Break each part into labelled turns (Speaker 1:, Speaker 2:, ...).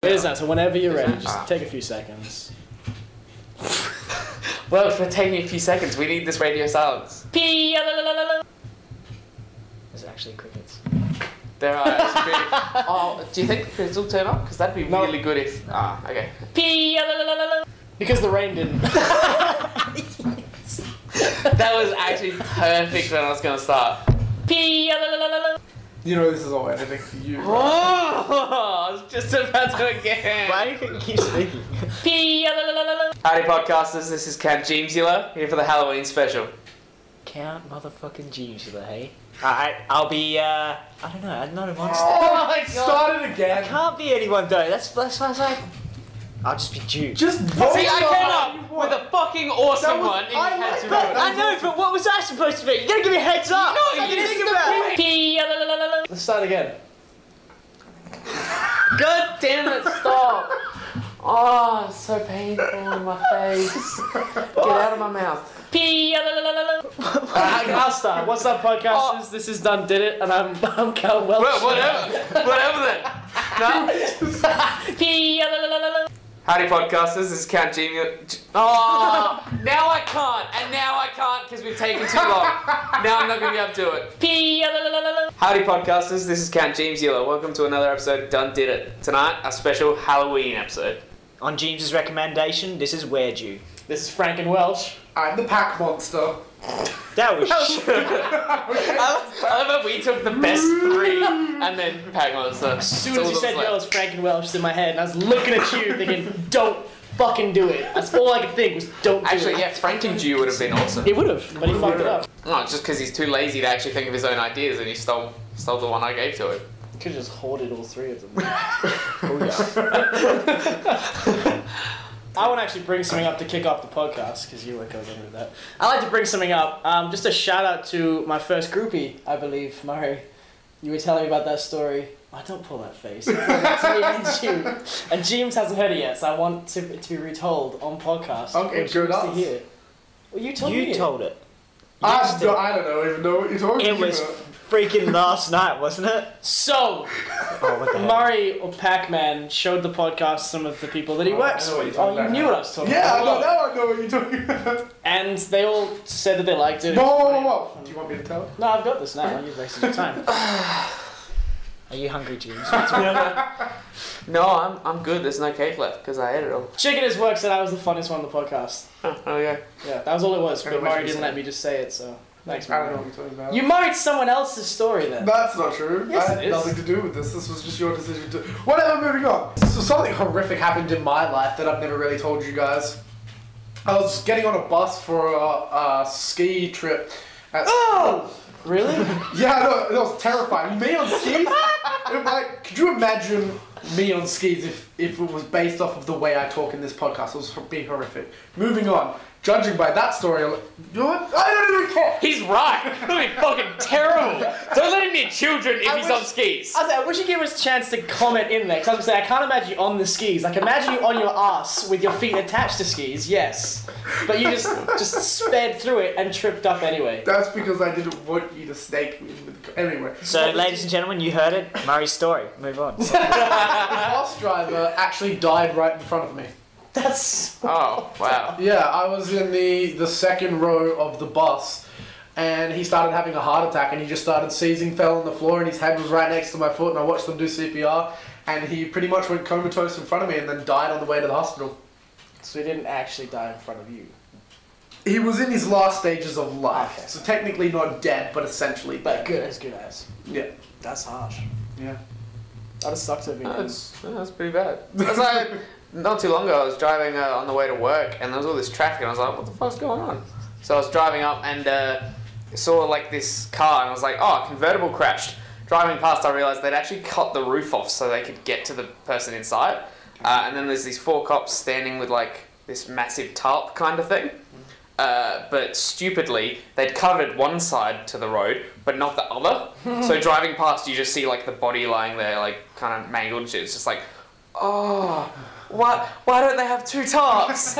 Speaker 1: It is that, so whenever you're ready, just take a few seconds.
Speaker 2: Well, if we're taking a few seconds, we need this radio silence.
Speaker 3: Is it actually crickets?
Speaker 2: There are actually oh, do you think the crickets will turn up? Because that'd be really good if... Ah, okay.
Speaker 1: Because the rain didn't.
Speaker 2: That was actually perfect when I was going to start.
Speaker 4: You know this is all editing for you. Right?
Speaker 2: Oh, I was just about to again.
Speaker 3: Why do you keep speaking?
Speaker 2: Howdy podcasters, this is Count Jeames here for the Halloween special.
Speaker 3: Count motherfucking Jeames, hey? I'll be, I don't know, I'm not a monster.
Speaker 4: Oh my god! Started again!
Speaker 3: I can't be anyone though, that's why I was like, I'll just be Jew.
Speaker 4: Just
Speaker 2: See, I came up with a fucking awesome one and you had to ruin it.
Speaker 3: I know, but what was that supposed to be? You gotta give me a heads up!
Speaker 2: No, you didn't think about it!
Speaker 1: Let's start again.
Speaker 2: God damn it, stop! Oh, it's so painful in my face. Get out of my mouth.
Speaker 1: I'll start. What's up, podcasters? This is Done Did It, and I'm Cal Welch.
Speaker 2: Well, whatever then. No? Howdy podcasters, this is Count Jeames. Oh, now I can't, and now I can't because we've taken too long. Now I'm not going to be able to do it. Howdy podcasters, this is Count Jeames. Welcome to another episode of Done Did It. Tonight, a special Halloween episode.
Speaker 3: On James's recommendation, this is Where Jew.
Speaker 1: This is Frank and Welch.
Speaker 4: I'm the pack monster.
Speaker 3: That was shit.
Speaker 2: I love that we took the best three and then Pac Monster.
Speaker 1: As soon as you said it was Frank and Welch in my head, and I was looking at you thinking, don't fucking do it. That's all I could think was don't do it.
Speaker 2: Actually, yeah, Frank and Jew would have been awesome.
Speaker 1: He would have, but he fucked it up.
Speaker 2: No, it's just because he's too lazy to actually think of his own ideas and he stole the one I gave to him.
Speaker 1: Could have just hoarded all three of them. I want to actually bring something up to kick off the podcast, because you were going into that. I like to bring something up. Just a shout out to my first groupie, I believe, Murray. You were telling me about that story. Oh, don't pull that face. That's me and you. And Jeames hasn't heard it yet, so I want it to be retold on podcast.
Speaker 4: Okay, good
Speaker 1: to hear. Well, you told me.
Speaker 3: You told it.
Speaker 4: I don't even know what you're talking about.
Speaker 3: It was freaking last night, wasn't it?
Speaker 1: So, Murray or Pac-Man showed the podcast some of the people that he works with. Oh, you knew what I was talking about.
Speaker 4: Yeah, now I know what you're talking about.
Speaker 1: And they all said that they liked it.
Speaker 4: Whoa. Do you want me to tell?
Speaker 1: No, I've got this now. You've wasted your time.
Speaker 3: Are you hungry, James?
Speaker 2: No, I'm good. There's no cake left because I ate it all.
Speaker 1: Chicken as work said I was the funniest one on the podcast.
Speaker 2: Oh, okay.
Speaker 1: Yeah, that was all it was, but Murray didn't let me just say it, so thanks,
Speaker 4: I don't
Speaker 1: Murray.
Speaker 4: know what you're talking about.
Speaker 1: You married someone else's story then.
Speaker 4: That's not true.
Speaker 1: Yes,
Speaker 4: I had
Speaker 1: it is.
Speaker 4: nothing to do with this. This was just your decision to... Whatever, moving on. So something horrific happened in my life that I've never really told you guys. I was getting on a bus for a ski trip.
Speaker 1: Oh! Really?
Speaker 4: Yeah, no, that was terrifying. Me on skis? Could you imagine me on skis if it was based off of the way I talk in this podcast? It would be horrific. Moving on. Judging by that story, you know what? I don't even care.
Speaker 2: He's right. That'd be fucking terrible. Don't let him near children if he's on skis.
Speaker 1: I wish you gave us a chance to comment in there, because I was saying I can't imagine you on the skis. Like, imagine you on your ass with your feet attached to skis, yes. But you just sped through it and tripped up anyway.
Speaker 4: That's because I didn't want you to snake me with the... Anyway.
Speaker 3: So, ladies and gentlemen, you heard it. Murray's story. Move on.
Speaker 4: The bus driver actually died right in front of me.
Speaker 1: That's...
Speaker 2: Oh, wow.
Speaker 4: Yeah, I was in the second row of the bus, and he started having a heart attack, and he just started seizing, fell on the floor, and his head was right next to my foot, and I watched them do CPR, and he pretty much went comatose in front of me, and then died on the way to the hospital.
Speaker 1: So he didn't actually die in front of you?
Speaker 4: He was in his last stages of life,
Speaker 1: Okay.
Speaker 4: so technically not dead, but essentially dead.
Speaker 1: But good as.
Speaker 4: Yeah.
Speaker 1: That's harsh.
Speaker 4: Yeah.
Speaker 1: That'd have sucked to have been.
Speaker 2: That's pretty bad. That's like... Not too long ago, I was driving on the way to work, and there was all this traffic, and I was like, what the fuck's going on? So I was driving up, and saw, like, this car, and I was like, oh, a convertible crashed. Driving past, I realised they'd actually cut the roof off so they could get to the person inside. And then there's these 4 cops standing with, like, this massive tarp kind of thing. But stupidly, they'd covered one side to the road, but not the other. So driving past, you just see, like, the body lying there, like, kind of mangled shit. It's just like, oh... Why don't they have 2 tarps?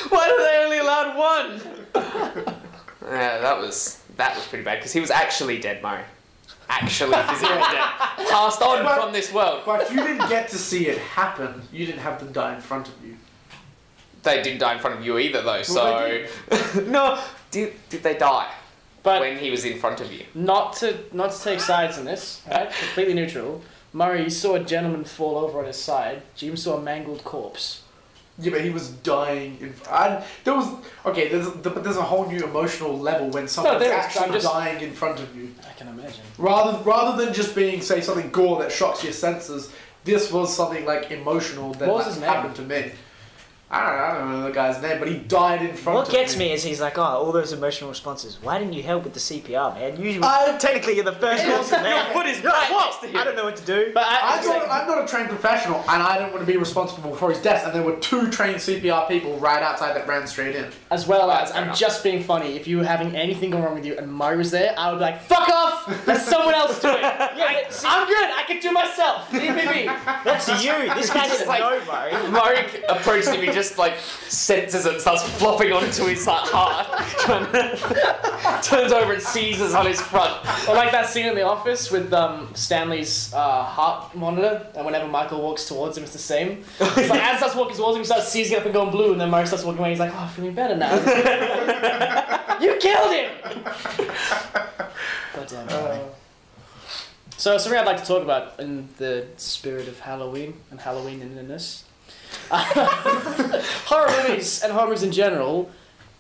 Speaker 2: Why do they only allowed 1? Yeah, that was pretty bad, because he was actually dead, Murray. actually physically dead. Passed on from this world.
Speaker 4: But you didn't get to see it happen. You didn't have them die in front of you.
Speaker 2: They didn't die in front of you either, though.
Speaker 4: Well,
Speaker 2: So no, did they die
Speaker 1: But
Speaker 2: when he was in front of you?
Speaker 1: not to take sides in this, right? Completely neutral. Murray, you saw a gentleman fall over on his side. Jeames saw a mangled corpse.
Speaker 4: Yeah, but he was dying. But there's a whole new emotional level when someone's actually dying in front of you.
Speaker 1: I can imagine.
Speaker 4: Rather than just being, say, something gore that shocks your senses, this was something like emotional that
Speaker 1: What was his name?
Speaker 4: happened to me. I don't know the guy's name, but he died in front of me.
Speaker 3: What gets me is he's like, oh, all those emotional responses. Why didn't you help with the CPR, man? Usually, technically, you're the first person there.
Speaker 2: Your foot is
Speaker 3: You're
Speaker 2: right
Speaker 3: like,
Speaker 2: next to him.
Speaker 3: I don't know what to do.
Speaker 1: But
Speaker 4: I'm not a trained professional, and I don't want to be responsible for his death. And there were 2 trained CPR people right outside that ran straight in.
Speaker 1: as well as,
Speaker 2: fair
Speaker 1: I'm
Speaker 2: enough.
Speaker 1: just being funny, if you were having anything going wrong with you and Murray was there, I would be like, fuck off! Let someone else do it! I'm good, I can do myself! Leave me be!
Speaker 3: That's you. This guy doesn't
Speaker 2: like-
Speaker 3: know, Murray.
Speaker 2: Murray approached him, he just like senses it and starts flopping onto his like, heart. Turns over and seizes on his front.
Speaker 1: Or like that scene in The Office with Stanley's heart monitor, and whenever Michael walks towards him, it's the same. It's like, as starts walking towards him, he starts seizing up and going blue, and then Murray starts walking away, he's like, oh, I'm feeling better now. You killed him! Goddamn Murray. So, something I'd like to talk about in the spirit of Halloween and Halloween in this. Horror movies and horror movies in general,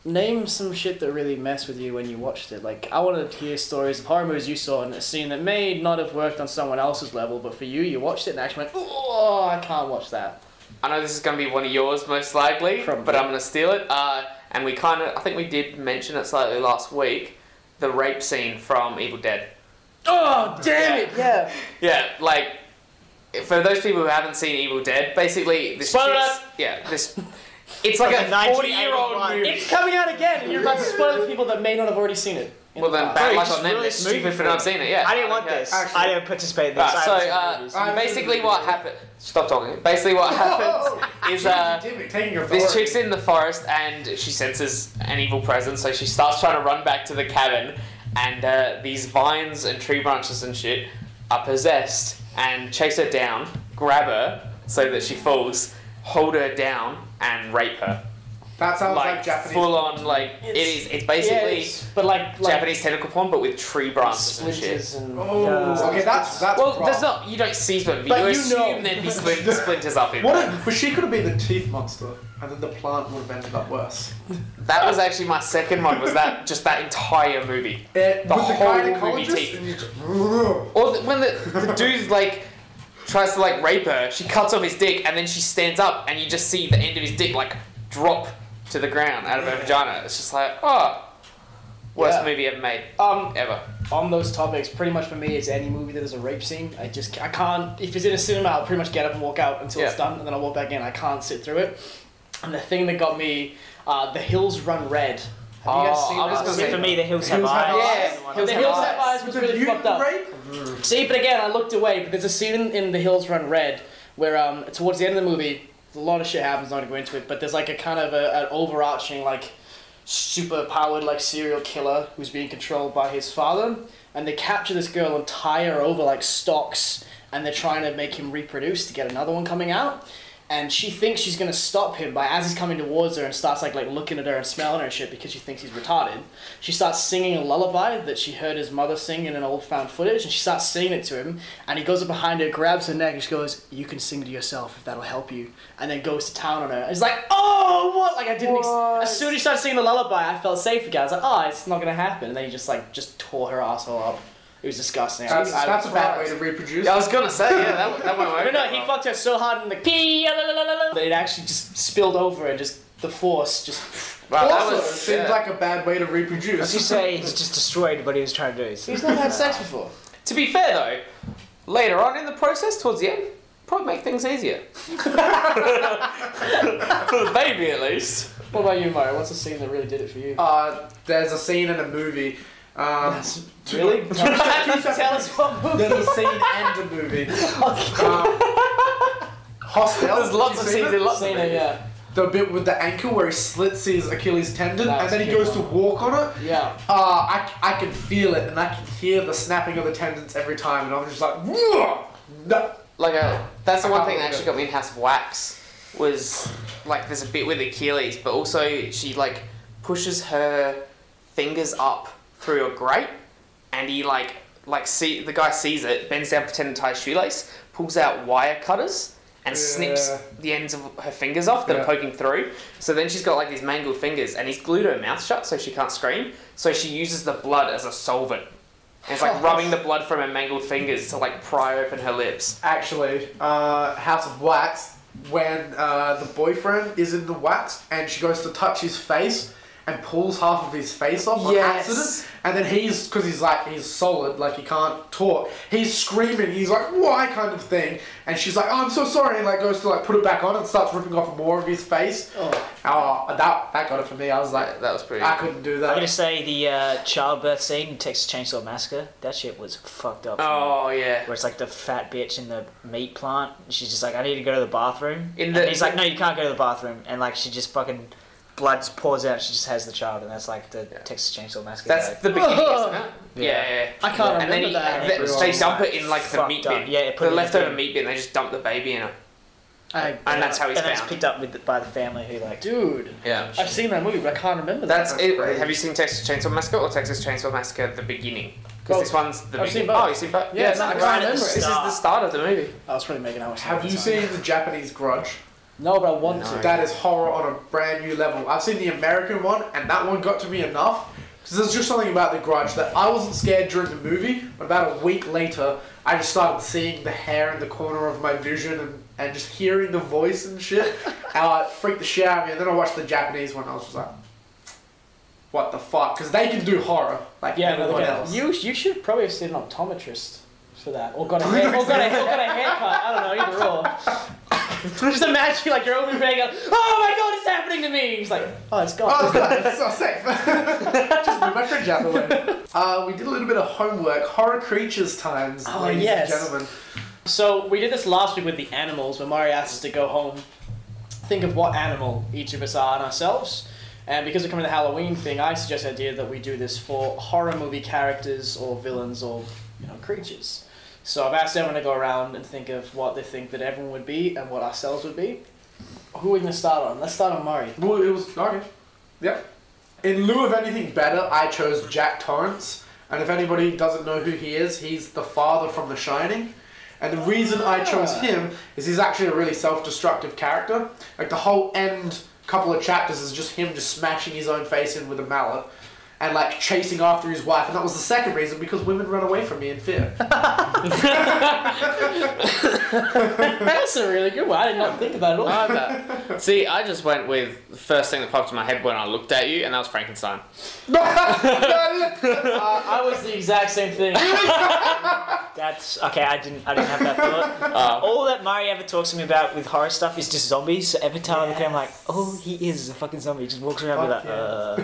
Speaker 1: name some shit that really messed with you when you watched it. Like, I want to hear stories of horror movies you saw in a scene that may not have worked on someone else's level, but for you, you watched it and actually went, oh, I can't watch that.
Speaker 2: I know this is going to be one of yours most likely,
Speaker 1: Probably.
Speaker 2: but I'm going to steal it. And we I think we did mention it slightly last week, the rape scene from Evil Dead.
Speaker 1: Oh, damn it, yeah.
Speaker 2: Yeah, like, for those people who haven't seen Evil Dead, basically this
Speaker 1: Spoiler
Speaker 2: chick's- yeah, it's like a 40-year-old
Speaker 3: 1981
Speaker 2: movie.
Speaker 1: It's coming out again, and you're about to spoil it for people that may not have already seen it.
Speaker 2: Well then,
Speaker 3: Oh,
Speaker 2: bad
Speaker 3: you
Speaker 2: luck
Speaker 3: just
Speaker 2: on them.
Speaker 3: ruined
Speaker 2: They're
Speaker 3: this movie
Speaker 2: stupid for
Speaker 3: for
Speaker 2: not
Speaker 3: me.
Speaker 2: seeing it. Yeah,
Speaker 3: I didn't want
Speaker 2: okay.
Speaker 3: this.
Speaker 4: Actually-
Speaker 3: I didn't participate in this.
Speaker 2: Right,
Speaker 3: I haven't seen movies.
Speaker 2: so basically what happened... Stop talking. Basically what happens is
Speaker 4: Taking your
Speaker 2: this
Speaker 4: authority.
Speaker 2: chick's in the forest and she senses an evil presence, so she starts trying to run back to the cabin, and these vines and tree branches and shit are possessed and chase her down, grab her so that she falls, hold her down, and rape her.
Speaker 4: That sounds like Japanese.
Speaker 2: full on, like, it's basically
Speaker 1: but like
Speaker 2: Japanese tentacle porn, but with tree branches and shit.
Speaker 1: splinters and...
Speaker 4: Oh, okay, that's
Speaker 2: Well,
Speaker 4: rough.
Speaker 2: there's not, you don't see splinters,
Speaker 1: But
Speaker 2: you
Speaker 1: you
Speaker 2: assume
Speaker 1: know.
Speaker 2: there'd be splinters up in
Speaker 4: What
Speaker 2: there.
Speaker 4: if, but she could have been the teeth monster, and then the plant would have ended up worse.
Speaker 2: That was actually my second one, was that entire movie.
Speaker 4: The
Speaker 2: whole movie
Speaker 4: gynecologist,
Speaker 2: teeth.
Speaker 4: and you just,
Speaker 2: Or when the dude, like, tries to, like, rape her, she cuts off his dick, and then she stands up, and you just see the end of his dick, like, drop to the ground out of her vagina. It's just like, oh, worst
Speaker 1: Yeah.
Speaker 2: movie ever made. Ever.
Speaker 1: On those topics, pretty much for me, it's any movie that has a rape scene. I can't, if it's in a cinema, I'll pretty much get up and walk out until it's
Speaker 2: Yeah.
Speaker 1: done, and then I'll walk back in. I can't sit through it. And the thing that got me, The Hills Run Red. Have you guys
Speaker 2: Oh,
Speaker 1: seen
Speaker 2: I was
Speaker 1: that?
Speaker 2: gonna
Speaker 3: See,
Speaker 2: say-
Speaker 3: for me, The Hills
Speaker 4: Hills
Speaker 3: Have
Speaker 4: Have
Speaker 3: Eyes.
Speaker 2: Eyes.
Speaker 3: is the one
Speaker 2: Hills
Speaker 1: The
Speaker 3: I
Speaker 2: Have
Speaker 1: Hills
Speaker 3: like.
Speaker 1: Have Eyes was
Speaker 4: a
Speaker 1: really
Speaker 4: mutant
Speaker 1: fucked up.
Speaker 4: rape?
Speaker 1: See, but again, I looked away, but there's a scene in The Hills Run Red where towards the end of the movie, a lot of shit happens, not to go into it, but there's like a kind of an overarching, like, super powered, like, serial killer who's being controlled by his father, and they capture this girl and tie her over, like, stocks, and they're trying to make him reproduce to get another one coming out. And she thinks she's gonna stop him by, as he's coming towards her and starts like looking at her and smelling her and shit because she thinks he's retarded. She starts singing a lullaby that she heard his mother sing in an old found footage, and she starts singing it to him. And he goes up behind her, grabs her neck, and she goes, "You can sing to yourself if that'll help you." And then goes to town on her. And he's like, "Oh, what?" Like I didn't. As soon as he started singing the lullaby, I felt safe again. I was like, "Oh, it's not gonna happen." And then he just tore her asshole up. It was disgusting.
Speaker 4: That's a bad way to reproduce.
Speaker 2: Yeah, I was gonna say, yeah, that won't work.
Speaker 1: No, he fucked her so hard in the pee that it actually just spilled over and just the force just.
Speaker 2: Wow, that
Speaker 4: Also,
Speaker 2: was,
Speaker 4: seems
Speaker 2: yeah.
Speaker 4: like a bad way to reproduce.
Speaker 3: As you say, he's just destroyed what he was trying to do.
Speaker 1: He's never had sex before.
Speaker 2: To be fair though, later on in the process, towards the end, probably make things easier. For the baby at least.
Speaker 1: What about you, Mario? What's the scene that really did it for you?
Speaker 4: There's a scene in a movie.
Speaker 1: Really?
Speaker 4: Tell
Speaker 1: us what movie.
Speaker 4: There's a scene and a movie. Hostel.
Speaker 2: There's lots of
Speaker 4: You seen
Speaker 2: scenes
Speaker 4: it?
Speaker 2: in lots of
Speaker 1: Seen it,
Speaker 2: movies.
Speaker 1: yeah.
Speaker 4: the bit with the ankle where he slits his Achilles tendon
Speaker 1: That's
Speaker 4: and then
Speaker 1: a
Speaker 4: he
Speaker 1: good
Speaker 4: goes to
Speaker 1: one.
Speaker 4: walk on it.
Speaker 1: Yeah.
Speaker 4: I can feel it and I can hear the snapping of the tendons every time and I'm just like, "Whoa!" No.
Speaker 2: That's the one thing that actually got me in House of Wax was like there's a bit with Achilles, but also she like pushes her fingers up through a grate, and he the guy sees it, bends down, pretending to tie a shoelace, pulls out wire cutters and snips the ends of her fingers off that are poking through. So then she's got like these mangled fingers, and he's glued her mouth shut so she can't scream. So she uses the blood as a solvent. And it's like rubbing the blood from her mangled fingers to like pry open her lips.
Speaker 4: Actually, House of Wax, when the boyfriend is in the wax and she goes to touch his face and pulls half of his face off on accident, and then because he's solid, like he can't talk, he's screaming, he's like, why kind of thing, and she's like, oh, I'm so sorry, and like goes to like put it back on and starts ripping off more of his face. That got it for me. I was like,
Speaker 2: that was pretty.
Speaker 4: I couldn't do that.
Speaker 3: I'm gonna say the childbirth scene in Texas Chainsaw Massacre. That shit was fucked up.
Speaker 2: Oh yeah.
Speaker 3: Where it's like the fat bitch in the meat plant. She's just like, I need to go to the bathroom.
Speaker 2: And
Speaker 3: he's like, no, you can't go to the bathroom. And like, she just fucking blood pours out. She just has the child, and that's like the Texas Chainsaw Massacre.
Speaker 2: That's the beginning, isn't it?
Speaker 3: Yeah.
Speaker 1: I can't
Speaker 2: And then
Speaker 1: remember that.
Speaker 2: they dump it in like the
Speaker 3: Fucked
Speaker 2: meat
Speaker 3: up.
Speaker 2: bin.
Speaker 3: Yeah,
Speaker 2: the leftover meat bin. They just dump the baby in it. And that's how he's
Speaker 3: and then it's
Speaker 2: found.
Speaker 3: picked up by the family who like.
Speaker 1: Dude.
Speaker 2: Yeah.
Speaker 1: I've seen that movie, but I can't remember that.
Speaker 2: That's it. Have you seen Texas Chainsaw Massacre or Texas Chainsaw Massacre the beginning? Because this one's the
Speaker 1: I've seen
Speaker 2: beginning.
Speaker 1: both.
Speaker 2: Oh, you've seen both?
Speaker 1: Yeah,
Speaker 2: it's
Speaker 1: I
Speaker 2: right
Speaker 1: can't
Speaker 2: at
Speaker 1: remember it.
Speaker 2: This is the start of the movie.
Speaker 1: I was probably making out.
Speaker 4: Have you seen the Japanese Grudge?
Speaker 1: No, but I want to.
Speaker 4: That is horror on a brand new level. I've seen the American one, and that one got to me enough. Because there's just something about The Grudge that I wasn't scared during the movie, but about a week later, I just started seeing the hair in the corner of my vision and just hearing the voice and shit. And it freaked the shit out of me. And then I watched the Japanese one, and I was just like, what the fuck? Because they can do horror like everyone else.
Speaker 1: You should probably have seen an optometrist for that, or got a haircut. I don't know, either or. Just imagine like you're opening your and go, oh my god, it's happening to me. He's like, oh, it's gone.
Speaker 4: Oh, it's so safe. Just move my fridge out of the way. We did a little bit of homework. Horror creatures times, ladies and gentlemen.
Speaker 1: So we did this last week with the animals, when Mari asked us to go home, think of what animal each of us are and ourselves. And because we're coming to the Halloween thing, I suggest the idea that we do this for horror movie characters or villains or creatures. So I've asked everyone to go around and think of what they think that everyone would be and what ourselves would be. Who are we going to start on? Let's start on Mari.
Speaker 4: Well, it was... Okay. Yep. In lieu of anything better, I chose Jack Torrance. And if anybody doesn't know who he is, he's the father from The Shining. And the reason I chose him is he's actually a really self-destructive character. Like, the whole end couple of chapters is just him just smashing his own face in with a mallet. And like chasing after his wife, and that was the second reason, because women run away from me in fear.
Speaker 1: That's a really good one. I did not think of that at all.
Speaker 2: I like that. See, I just went with the first thing that popped in my head when I looked at you, and that was Frankenstein.
Speaker 1: I was the exact same thing.
Speaker 3: That's okay. I didn't have that thought. All that Mari ever talks to me about with horror stuff is just zombies. So every time I look at him, I'm like, oh, he is a fucking zombie. He just walks around with
Speaker 2: Well,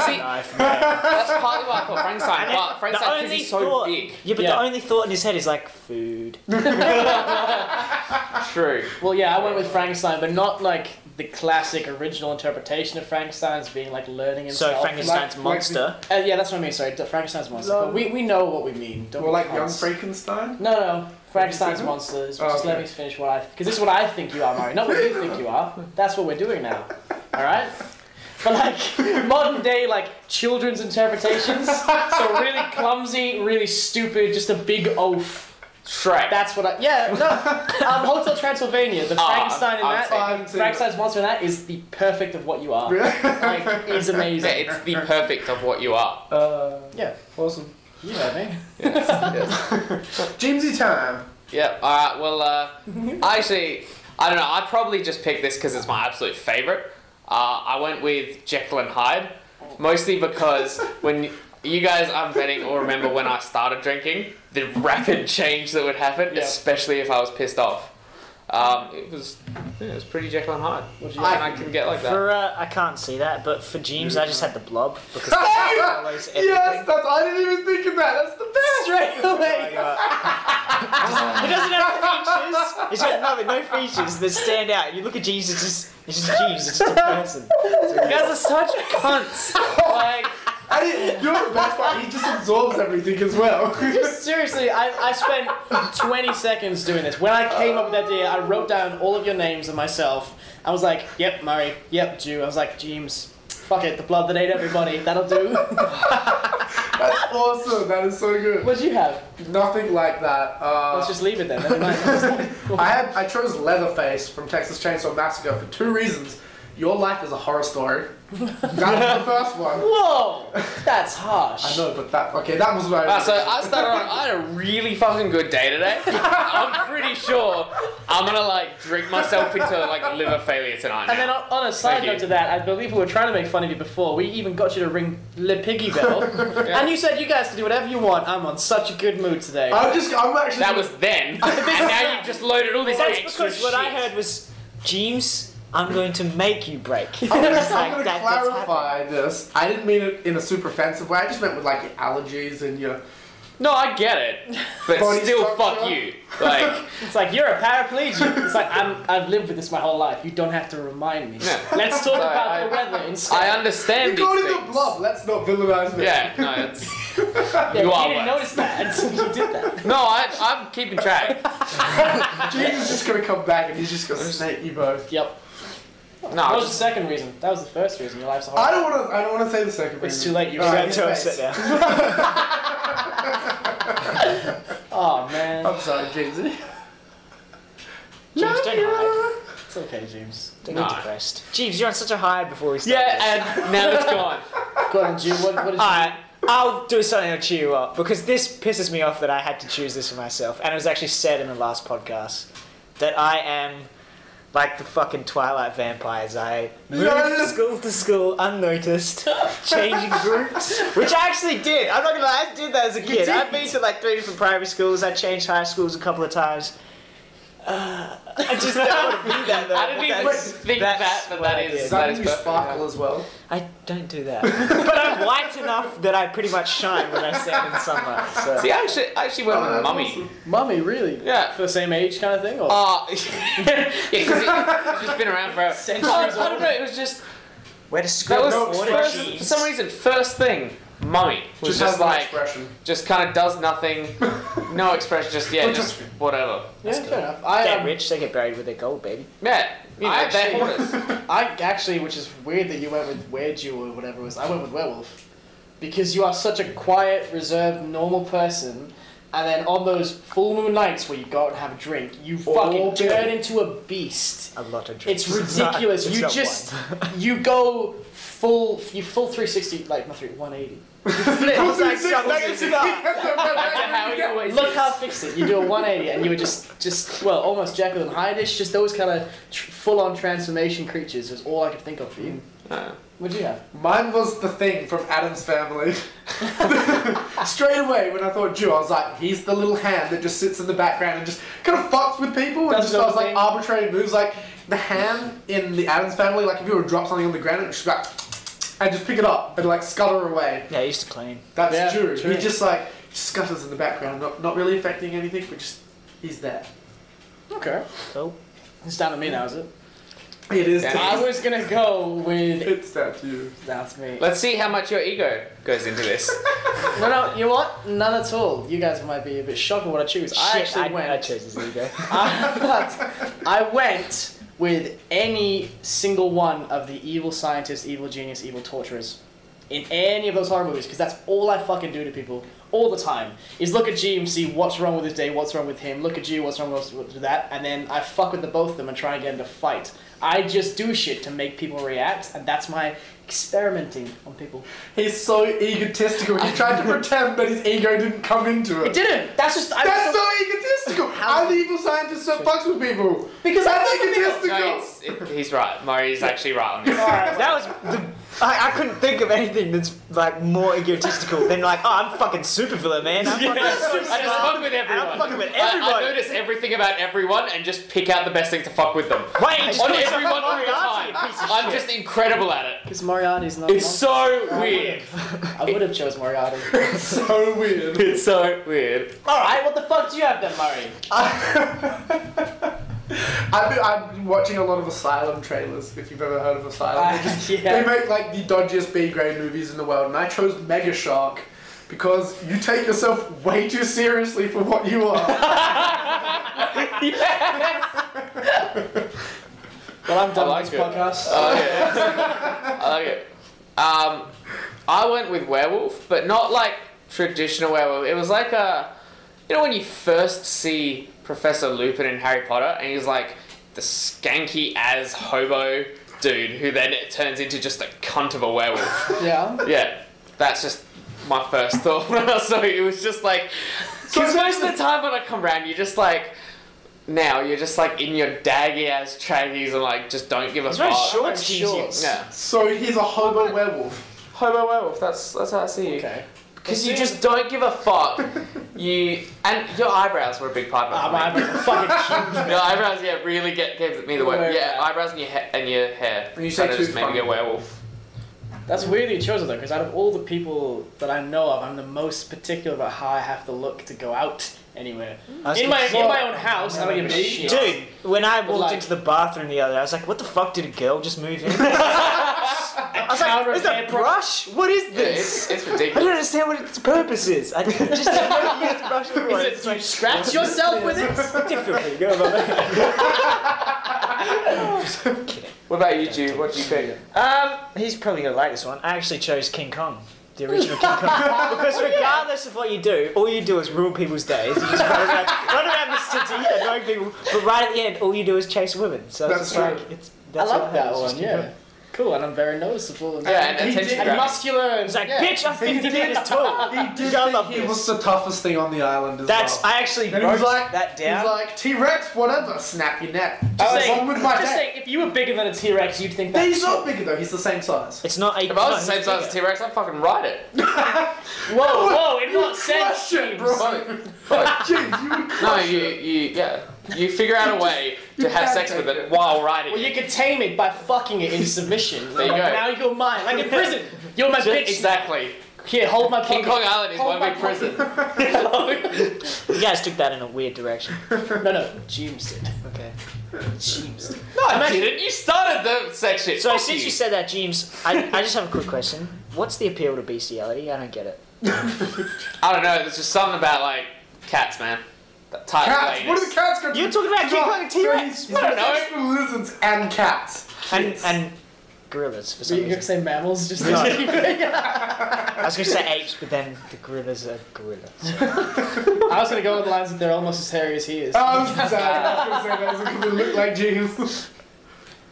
Speaker 2: see,
Speaker 3: knife.
Speaker 2: that's partly why I thought Frankenstein. But Frankenstein, because he's so big.
Speaker 3: Yeah, but the only thought in his head is like food.
Speaker 2: True.
Speaker 1: Well, yeah, I went with Frankenstein, but not like the classic original interpretation of Frankenstein as being like learning himself.
Speaker 3: So Frankenstein's monster.
Speaker 1: Yeah, that's what I mean. Sorry, Frankenstein's monster. But we know what we mean. Don't
Speaker 4: Well,
Speaker 1: be
Speaker 4: like young
Speaker 1: cunts.
Speaker 4: Frankenstein?
Speaker 1: No. Frankenstein's monster. Just let me finish because this is what I think you are, Mari. Not what you think you are. That's what we're doing now. All right. But like modern day like children's interpretations, so really clumsy, really stupid, just a big oaf.
Speaker 2: Shrek.
Speaker 1: That's what Hotel Transylvania, the Frankenstein in that, Frankenstein's monster in that is the perfect of what you are. Like, it's amazing.
Speaker 2: Yeah, it's the perfect of what you are.
Speaker 1: Yeah,
Speaker 4: Awesome.
Speaker 1: you know me.
Speaker 4: Jamesy time.
Speaker 2: Yep. Alright, well, I don't know, I'd probably just pick this because it's my absolute favourite. I went with Jekyll and Hyde, mostly because when you guys aren't betting or remember when I started drinking, the rapid change that would happen, especially if I was pissed off. It was pretty Jekyll and Hyde. I can get like that.
Speaker 3: For I can't see that, but for Jeames, I just had the blob because
Speaker 4: Yes, I didn't even think of that. That's the best.
Speaker 1: Straight away.
Speaker 3: He doesn't have features. He's got no features that stand out. You look at Jeames, it's just Jeames. It's just a person.
Speaker 2: You guys are such cunts. Like,
Speaker 4: You know the best part? He just absorbs everything as well.
Speaker 1: Just seriously, I spent 20 seconds doing this. When I came up with that idea, I wrote down all of your names and myself. I was like, yep, Murray, yep, Jew. I was like, Jeames, fuck it, the blood that ate everybody, that'll do.
Speaker 4: That's awesome. That is so good.
Speaker 1: What'd you have?
Speaker 4: Nothing like that.
Speaker 1: Let's just leave it then. Never mind.
Speaker 4: I chose Leatherface from Texas Chainsaw Massacre for 2 reasons. Your life is a horror story. That was the first one.
Speaker 1: Whoa! That's harsh.
Speaker 4: I know, but that was my.
Speaker 2: so I started on. I had a really fucking good day today. I'm pretty sure I'm gonna like drink myself into like liver failure tonight.
Speaker 1: And then on a side note to that, I believe we were trying to make fun of you before. We even got you to ring Le Piggy Bell, and you said you guys can do whatever you want. I'm on such a good mood today.
Speaker 4: I'm actually.
Speaker 2: That was then, and now you've just loaded all this
Speaker 3: That's
Speaker 2: extra
Speaker 3: because what I
Speaker 2: shit.
Speaker 3: heard was, Jeames, I'm going to make you break.
Speaker 4: I'm gonna clarify this. I didn't mean it in a super offensive way. I just meant with like your allergies and your.
Speaker 2: No, I get it, but
Speaker 4: Body
Speaker 2: still,
Speaker 4: structure.
Speaker 2: fuck you. Like,
Speaker 1: It's like, you're a paraplegic. It's like, I've lived with this my whole life. You don't have to remind me.
Speaker 2: Yeah.
Speaker 1: Let's talk
Speaker 2: So
Speaker 1: about the weather instead.
Speaker 2: I understand
Speaker 4: You're
Speaker 2: these
Speaker 4: going
Speaker 2: things.
Speaker 4: to the blob. Let's not villainize me.
Speaker 2: Yeah, no, it's.
Speaker 1: Yeah,
Speaker 2: You are
Speaker 1: didn't
Speaker 2: worse.
Speaker 1: notice that until you did that.
Speaker 2: No, I'm keeping track.
Speaker 4: James is just gonna come back and he's just gonna snake you both.
Speaker 1: Yep.
Speaker 2: No,
Speaker 1: That was the second reason. That was the first reason. Your life's a
Speaker 4: I
Speaker 1: horror.
Speaker 4: don't wanna say the second reason.
Speaker 1: It's too late. You
Speaker 4: Alright,
Speaker 1: said
Speaker 4: his
Speaker 3: Don't
Speaker 4: face.
Speaker 3: sit down.
Speaker 1: Oh man.
Speaker 4: I'm sorry, James.
Speaker 3: James, don't hide.
Speaker 1: It's okay, James.
Speaker 3: Don't
Speaker 2: No.
Speaker 3: get depressed. Jeeves, you're on such a high before we start.
Speaker 2: yeah, and now it's gone.
Speaker 1: Go on, Jew. What did you
Speaker 3: Alright, I'll do something to cheer you up, because this pisses me off that I had to choose this for myself, and it was actually said in the last podcast that I am like the fucking Twilight vampires. I move from school to school unnoticed, changing groups, which I actually did. I'm not gonna lie, I did that as a kid. I've been to like 3 different primary schools. I changed high schools a couple of times. I just don't want to be that though.
Speaker 2: I didn't even think that, but
Speaker 3: what
Speaker 2: that
Speaker 3: I
Speaker 2: is
Speaker 3: did.
Speaker 4: Does
Speaker 2: that
Speaker 4: that
Speaker 2: is
Speaker 4: mean you
Speaker 2: perfect.
Speaker 4: sparkle as well?
Speaker 3: I don't do that. But I'm white enough that I pretty much shine when I stand in sunlight. So.
Speaker 2: See, I actually went with
Speaker 4: that's
Speaker 2: Mummy.
Speaker 4: awesome.
Speaker 1: Mummy, really?
Speaker 2: Yeah.
Speaker 1: For the same age kind of thing? Or?
Speaker 2: Yeah, because it's just been around forever.
Speaker 1: Centuries
Speaker 2: I don't
Speaker 1: old.
Speaker 2: know. It was just
Speaker 3: Where to
Speaker 2: that
Speaker 3: school?
Speaker 2: was
Speaker 4: no
Speaker 3: order
Speaker 2: first,
Speaker 3: cheese.
Speaker 2: for some reason first thing. Mummy was
Speaker 4: Just has
Speaker 2: just
Speaker 4: no
Speaker 2: like
Speaker 4: expression.
Speaker 2: just kind of does nothing, no expression. Just just whatever.
Speaker 1: Yeah, fair enough.
Speaker 3: Get rich, they get buried with their gold, baby.
Speaker 2: Yeah, you know,
Speaker 1: I
Speaker 2: they're
Speaker 1: actually-
Speaker 2: hoarders.
Speaker 1: I actually, which is weird that you went with Werejew or whatever it was, I went with Werewolf. Because you are such a quiet, reserved, normal person, and then on those full moon nights where you go out and have a drink, you fucking turn into a beast.
Speaker 3: A lot of drinks.
Speaker 1: It's ridiculous.
Speaker 3: It's
Speaker 1: You
Speaker 3: not
Speaker 1: just,
Speaker 3: one.
Speaker 1: you go full 360, like, not 180.
Speaker 3: I was like, stop, make it stop.
Speaker 2: How you always
Speaker 1: Look how I fixed it. You do a 180 and you were just well, almost Jekyll and Hyde-ish, just those kind of full-on transformation creatures was all I could think of for you. What'd you have?
Speaker 4: Mine was the Thing from Adam's Family. Straight away, when I thought Jew, I was like, he's the little hand that just sits in the background and just kind of fucks with people and
Speaker 1: That's
Speaker 4: just does
Speaker 1: the
Speaker 4: like
Speaker 1: thing.
Speaker 4: arbitrary moves. Like the hand in the Adam's Family, like if you were to drop something on the ground, it would just like, and just pick it up and like scutter away.
Speaker 3: Yeah, I used to clean.
Speaker 4: That's
Speaker 1: Yeah,
Speaker 4: Jew.
Speaker 1: true.
Speaker 4: He just like scutters in the background, not really affecting anything, but just he's there.
Speaker 1: Okay.
Speaker 3: Cool.
Speaker 1: It's down to me now, is it?
Speaker 4: It is.
Speaker 2: Yeah.
Speaker 1: I was gonna go with...
Speaker 4: It's down to you.
Speaker 1: That's me.
Speaker 2: Let's see how much your ego goes into this.
Speaker 1: No, you know what? None at all. You guys might be a bit shocked with what I choose. I
Speaker 3: Shit,
Speaker 1: actually
Speaker 3: I
Speaker 1: went...
Speaker 3: chose his ego.
Speaker 1: I went with any single one of the evil scientists, evil genius, evil torturers in any of those horror movies, because that's all I fucking do to people all the time, is look at Jeames, see what's wrong with his day, what's wrong with him, look at you, what's wrong with that, and then I fuck with the both of them and try and get them to fight. I just do shit to make people react, and that's my experimenting on people.
Speaker 4: He's so egotistical. He tried to pretend that his ego didn't come into it.
Speaker 1: It didn't! That's just...
Speaker 4: That's so egotistical. I'm the evil scientist that fucks with people.
Speaker 1: Because
Speaker 4: That's
Speaker 1: I
Speaker 4: egotistical.
Speaker 2: No, he's right. Murray's actually right on this.
Speaker 3: That was the... I couldn't think of anything that's like more egotistical than like, oh, I'm fucking supervillain, man. I'm fucking
Speaker 2: I just fuck with everyone.
Speaker 3: I'm fucking with
Speaker 2: I
Speaker 3: everybody.
Speaker 2: notice everything about everyone and just pick out the best thing to fuck with them.
Speaker 3: Why ain't you
Speaker 2: On
Speaker 3: doing stuff
Speaker 2: everyone
Speaker 3: like
Speaker 2: all the
Speaker 3: Moriarty,
Speaker 2: time.
Speaker 3: you piece of
Speaker 2: I'm
Speaker 3: shit?
Speaker 2: just incredible at it.
Speaker 1: Because Moriarty's not.
Speaker 2: It's so weird.
Speaker 1: I would have chose Moriarty.
Speaker 4: So weird.
Speaker 2: It's so weird.
Speaker 1: All right, what the fuck do you have then, Murray?
Speaker 4: I've been watching a lot of Asylum trailers, if you've ever heard of Asylum. They
Speaker 1: Yeah.
Speaker 4: make like the dodgiest B-grade movies in the world, and I chose Mega Shark because you take yourself way too seriously for what you are.
Speaker 1: Well, I'm done
Speaker 2: I
Speaker 1: with
Speaker 2: like
Speaker 1: this
Speaker 2: it.
Speaker 1: podcast.
Speaker 2: I like it. I went with werewolf, but not like traditional werewolf. It was like you know when you first see Professor Lupin in Harry Potter, and he's like the skanky as hobo dude who then turns into just a cunt of a werewolf.
Speaker 1: Yeah.
Speaker 2: Yeah, that's just my first thought when I saw it. It was just like, because most of the time when I come around, you're just like, now you're just like in your daggy ass traggies and like just don't give a
Speaker 3: It's very
Speaker 2: fuck.
Speaker 3: short,
Speaker 1: Shorts.
Speaker 2: Yeah,
Speaker 4: So he's a hobo werewolf.
Speaker 2: hobo werewolf. That's how I see you.
Speaker 1: Okay.
Speaker 2: Because you just don't give a fuck. And your eyebrows were a big part of it.
Speaker 1: Ah, my eyebrows are fucking huge.
Speaker 2: Your eyebrows, yeah, really gave me the way.
Speaker 1: Where-
Speaker 2: Yeah, eyebrows and your hair.
Speaker 4: And you say
Speaker 2: Kinda
Speaker 4: too
Speaker 2: just made me
Speaker 4: funny.
Speaker 2: go werewolf.
Speaker 1: That's weird that you chose it though, because out of all the people that I know of, I'm the most particular about how I have to look to go out anywhere.
Speaker 3: I was
Speaker 1: In my
Speaker 3: gonna-
Speaker 1: own house, I don't give a shit.
Speaker 3: Dude, when I walked
Speaker 1: Like-
Speaker 3: into the bathroom the other day, I was like, what the fuck did a girl just move in? I was
Speaker 1: Counter
Speaker 3: like, is that a brush? What is
Speaker 2: Yeah,
Speaker 3: this?
Speaker 2: it's
Speaker 3: I
Speaker 2: ridiculous.
Speaker 3: don't understand what its purpose is. I just don't know if you use the brush before.
Speaker 1: Is
Speaker 3: It's
Speaker 1: it
Speaker 3: like,
Speaker 1: you scratch yourself with it?
Speaker 3: differently. Go about that. Just kidding.
Speaker 2: What about you, Jew? What do you pick?
Speaker 3: He's probably gonna like this one. I actually chose King Kong. The original King Kong. Because regardless of what you do, all you do is ruin people's days. You just run around the city annoying people, but right at the end, all you do is chase women. So
Speaker 4: That's
Speaker 3: it's just like,
Speaker 4: true.
Speaker 1: I
Speaker 3: all
Speaker 1: like that
Speaker 3: have, it's just
Speaker 1: one,
Speaker 3: King
Speaker 1: yeah.
Speaker 3: Kong.
Speaker 1: Cool, and I'm very noticeable. And
Speaker 2: Yeah, and
Speaker 4: He
Speaker 2: attention
Speaker 4: did-
Speaker 1: and
Speaker 2: grabbing.
Speaker 1: muscular. And
Speaker 3: It's like,
Speaker 1: yeah.
Speaker 3: bitch, I'm 50 meters tall.
Speaker 4: He did
Speaker 3: You gotta love
Speaker 4: think he
Speaker 3: this.
Speaker 4: was the toughest thing on the island as
Speaker 3: That's,
Speaker 4: well.
Speaker 3: I actually
Speaker 4: And he was
Speaker 3: wrote
Speaker 4: like,
Speaker 3: that down.
Speaker 4: He's like, T-Rex, whatever, snap your neck.
Speaker 1: Just
Speaker 4: Just
Speaker 1: saying,
Speaker 4: on with my
Speaker 1: just
Speaker 4: neck.
Speaker 1: saying, if you were bigger than a T-Rex, you'd think that.
Speaker 4: He's not bigger though, he's the same size.
Speaker 3: It's not a.
Speaker 2: If I was the same size as T-Rex, I'd fucking ride it.
Speaker 1: Whoa, in what sense,
Speaker 4: Question,
Speaker 1: Jeames?
Speaker 4: bro.
Speaker 2: But-
Speaker 4: James, you would
Speaker 2: No,
Speaker 4: crush it.
Speaker 2: you figure out a way
Speaker 4: you
Speaker 2: to have
Speaker 4: can
Speaker 2: sex
Speaker 4: take
Speaker 2: with it
Speaker 4: it.
Speaker 2: while riding
Speaker 1: Well, you
Speaker 2: it.
Speaker 1: could tame it by fucking it in submission.
Speaker 2: There you
Speaker 1: Like,
Speaker 2: go.
Speaker 1: Now you're mine. Like in prison. You're my bitch.
Speaker 2: Exactly.
Speaker 1: Here, hold my
Speaker 2: King
Speaker 1: pocket.
Speaker 2: Kong Island is
Speaker 1: Hold
Speaker 2: one
Speaker 1: my
Speaker 2: big prison.
Speaker 3: You guys took that in a weird direction.
Speaker 1: No, Jeames did.
Speaker 3: Okay.
Speaker 1: Jeames.
Speaker 2: No, I didn't. You started the section.
Speaker 3: So
Speaker 2: Fuck
Speaker 3: since you said that, Jeames, I just have a quick question. What's the appeal to bestiality? I don't get it.
Speaker 2: I don't know. There's just something about like cats, man. That tight
Speaker 4: Cats, what are the cats going to
Speaker 3: You're talking about King Kong and T-Rex.
Speaker 4: I don't know. Lizards and cats.
Speaker 3: And gorillas for some
Speaker 1: You're gonna
Speaker 3: reason.
Speaker 1: say mammals? Just
Speaker 3: No.
Speaker 1: no.
Speaker 3: I was going to say apes, but then the gorillas are gorillas.
Speaker 1: I was gonna go with the lines that they're almost as hairy as he is.
Speaker 4: I was going to say that because they look like Jeeves.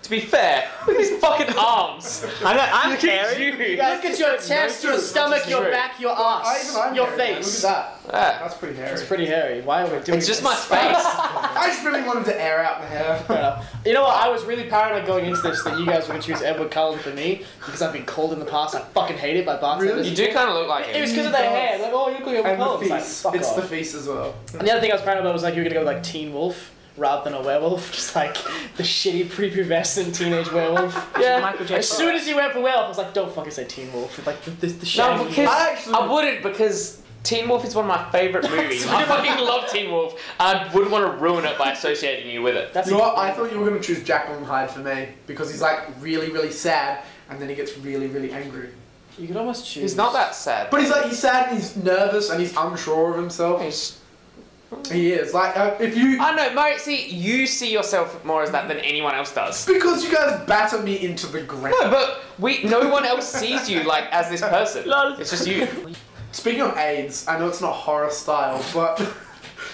Speaker 2: To be fair, look at his fucking arms.
Speaker 3: I'm
Speaker 2: Look at
Speaker 3: hairy.
Speaker 2: you.
Speaker 1: Look at your chest, your stomach, your back, your ass,
Speaker 4: I'm
Speaker 1: your
Speaker 4: hairy, man.
Speaker 1: face.
Speaker 4: Look at that.
Speaker 2: Ah,
Speaker 4: That's pretty hairy.
Speaker 1: It's pretty hairy. Why are we doing
Speaker 2: it's just
Speaker 1: this?
Speaker 2: my face.
Speaker 4: I just really wanted to air out the hair.
Speaker 1: Fair enough. You know what? I was really paranoid going into this that you guys were gonna choose Edward Cullen for me because I've been called in the past. I fucking hate it by bartenders.
Speaker 4: Really?
Speaker 2: You do kind of look like
Speaker 1: It
Speaker 2: him.
Speaker 1: was because of their hair. Like, oh, you look like Edward
Speaker 4: And the
Speaker 1: Cullen. It's like,
Speaker 4: face.
Speaker 1: fuck
Speaker 4: It's
Speaker 1: off.
Speaker 4: the face as well.
Speaker 1: And the other thing I was paranoid about was like you were gonna go with like Teen Wolf rather than a werewolf, just like the shitty prepubescent teenage werewolf.
Speaker 2: Yeah.
Speaker 3: Michael
Speaker 1: As
Speaker 3: Jackson.
Speaker 1: soon as you went for werewolf, I was like, don't fucking say Teen Wolf. Like the
Speaker 2: No,
Speaker 1: shaggy.
Speaker 2: because
Speaker 4: I actually-
Speaker 2: I wouldn't because Teen Wolf is one of my favourite movies. I fucking love Teen Wolf. I wouldn't want to ruin it by associating you with it.
Speaker 1: That's
Speaker 4: You know what? I thought you were going to choose Jekyll and Hyde for me because he's like really, really sad and then he gets really, really angry.
Speaker 1: You could almost choose.
Speaker 2: He's not that sad.
Speaker 4: But he's sad and he's nervous and he's unsure of himself.
Speaker 2: He's-
Speaker 4: He is. Like, if you...
Speaker 2: I know, Murray, see, you see yourself more as that than anyone else does.
Speaker 4: Because you guys batter me into the ground.
Speaker 2: No, but no one else sees you like as this person.
Speaker 3: Lol.
Speaker 2: It's just you.
Speaker 4: Speaking of AIDS, I know it's not horror style, but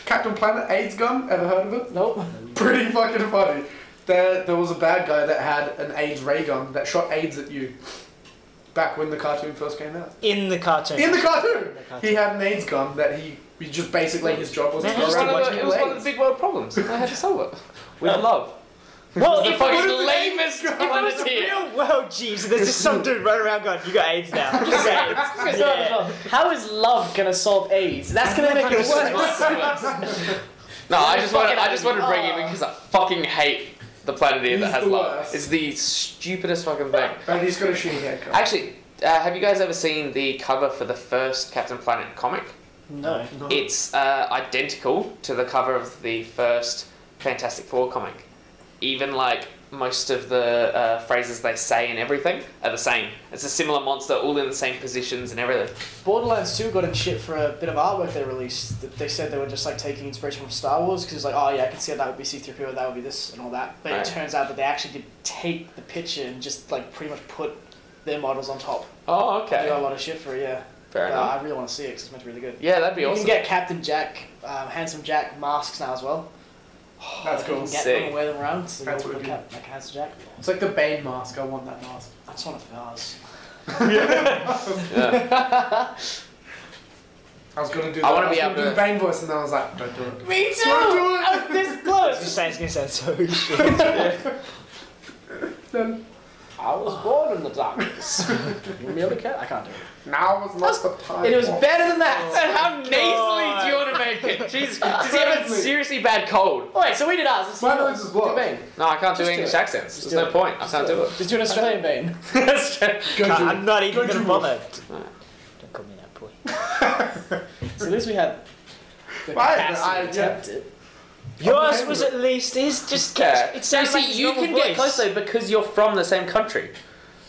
Speaker 4: Captain Planet AIDS gun, ever heard of it?
Speaker 1: Nope.
Speaker 4: Pretty fucking funny. There was a bad guy that had an AIDS ray gun that shot AIDS at you. Back when the cartoon first came out.
Speaker 3: In the cartoon.
Speaker 4: In the cartoon!
Speaker 3: cartoon.
Speaker 4: He had an AIDS gun that he just basically his job was to
Speaker 3: Man,
Speaker 4: go
Speaker 3: just
Speaker 4: around
Speaker 3: to
Speaker 4: watching
Speaker 2: It was one of the
Speaker 4: AIDS.
Speaker 2: big world problems. I had to solve it with love.
Speaker 3: Well,
Speaker 2: The
Speaker 3: if
Speaker 2: fucking
Speaker 3: it was
Speaker 2: lamest
Speaker 3: If it was the
Speaker 2: volunteer.
Speaker 3: real world, Jeeves, there's just some dude running around going, "You got AIDS now." You got AIDS. Yeah.
Speaker 1: How is love gonna solve AIDS? That's gonna make it worse.
Speaker 2: No, I just want to bring him in because I fucking hate the Planeteer that
Speaker 4: He's
Speaker 2: has
Speaker 4: the
Speaker 2: love.
Speaker 4: worst.
Speaker 2: It's the stupidest fucking thing.
Speaker 4: And he's got a shitty haircut.
Speaker 2: Actually, have you guys ever seen the cover for the first Captain Planet comic?
Speaker 1: No.
Speaker 2: It's identical to the cover of the first Fantastic Four comic. Even like most of the phrases they say and everything are the same. It's a similar monster, all in the same positions and everything.
Speaker 1: Borderlands 2 got in shit for a bit of artwork they released. They said they were just like taking inspiration from Star Wars because it's like, oh yeah, I can see how that would be C-3PO, and that would be this and all that. But
Speaker 2: Right.
Speaker 1: it turns out that they actually did take the picture and just like pretty much put their models on top.
Speaker 2: Oh,
Speaker 1: They got a
Speaker 2: okay.
Speaker 1: lot of shit for it, yeah.
Speaker 2: Fair enough.
Speaker 1: I really want to see it because it's meant to be really good.
Speaker 2: Yeah, that'd be
Speaker 1: You
Speaker 2: awesome.
Speaker 1: can get Captain Jack, Handsome Jack masks now as well.
Speaker 4: That's
Speaker 1: You
Speaker 4: cool.
Speaker 1: can get
Speaker 2: Sick.
Speaker 1: them and wear them around. So
Speaker 4: That's
Speaker 1: you look
Speaker 4: wicked.
Speaker 1: like Handsome Jack.
Speaker 4: It's like the Bane mask. I want that mask.
Speaker 1: That's one of ours.
Speaker 2: Yeah.
Speaker 4: I was gonna do.
Speaker 2: I
Speaker 4: that.
Speaker 2: wanna
Speaker 4: was
Speaker 2: be
Speaker 4: gonna
Speaker 2: able
Speaker 4: do
Speaker 2: to-
Speaker 4: the Bane voice, and then I was like, don't do it.
Speaker 1: Me too!
Speaker 4: Don't do it.
Speaker 1: I was this close!
Speaker 3: Just saying, it's gonna sound so shit.
Speaker 4: Then
Speaker 1: I was born in the darkness. You really can't? I can't do it.
Speaker 4: now was not the time.
Speaker 1: It was
Speaker 4: for-
Speaker 1: better than that!
Speaker 2: And how nasally do you want to make it? Jesus, does he have a seriously bad cold?
Speaker 1: Oh, wait, so we did ours. Let's
Speaker 4: My
Speaker 1: do
Speaker 4: noise is what?
Speaker 1: Do Bane.
Speaker 2: No, I can't do
Speaker 1: Just do
Speaker 2: English
Speaker 1: it.
Speaker 2: accents.
Speaker 1: Just
Speaker 2: There's
Speaker 1: do
Speaker 2: no
Speaker 1: it.
Speaker 2: point. I can't do it.
Speaker 1: Just do an Australian Bane.
Speaker 4: Go do
Speaker 3: I'm not even
Speaker 4: Go
Speaker 3: gonna
Speaker 4: do
Speaker 3: bother. Don't call me that boy.
Speaker 1: So at least we had the
Speaker 4: Right,
Speaker 1: capacity to
Speaker 4: yeah.
Speaker 1: attempt it.
Speaker 3: Yours
Speaker 4: okay
Speaker 3: was
Speaker 4: with
Speaker 3: at least his just.
Speaker 2: Yeah.
Speaker 3: It sounds
Speaker 2: See,
Speaker 3: like his
Speaker 2: you
Speaker 3: normal
Speaker 2: can
Speaker 3: voice.
Speaker 2: get close though because you're from the same country.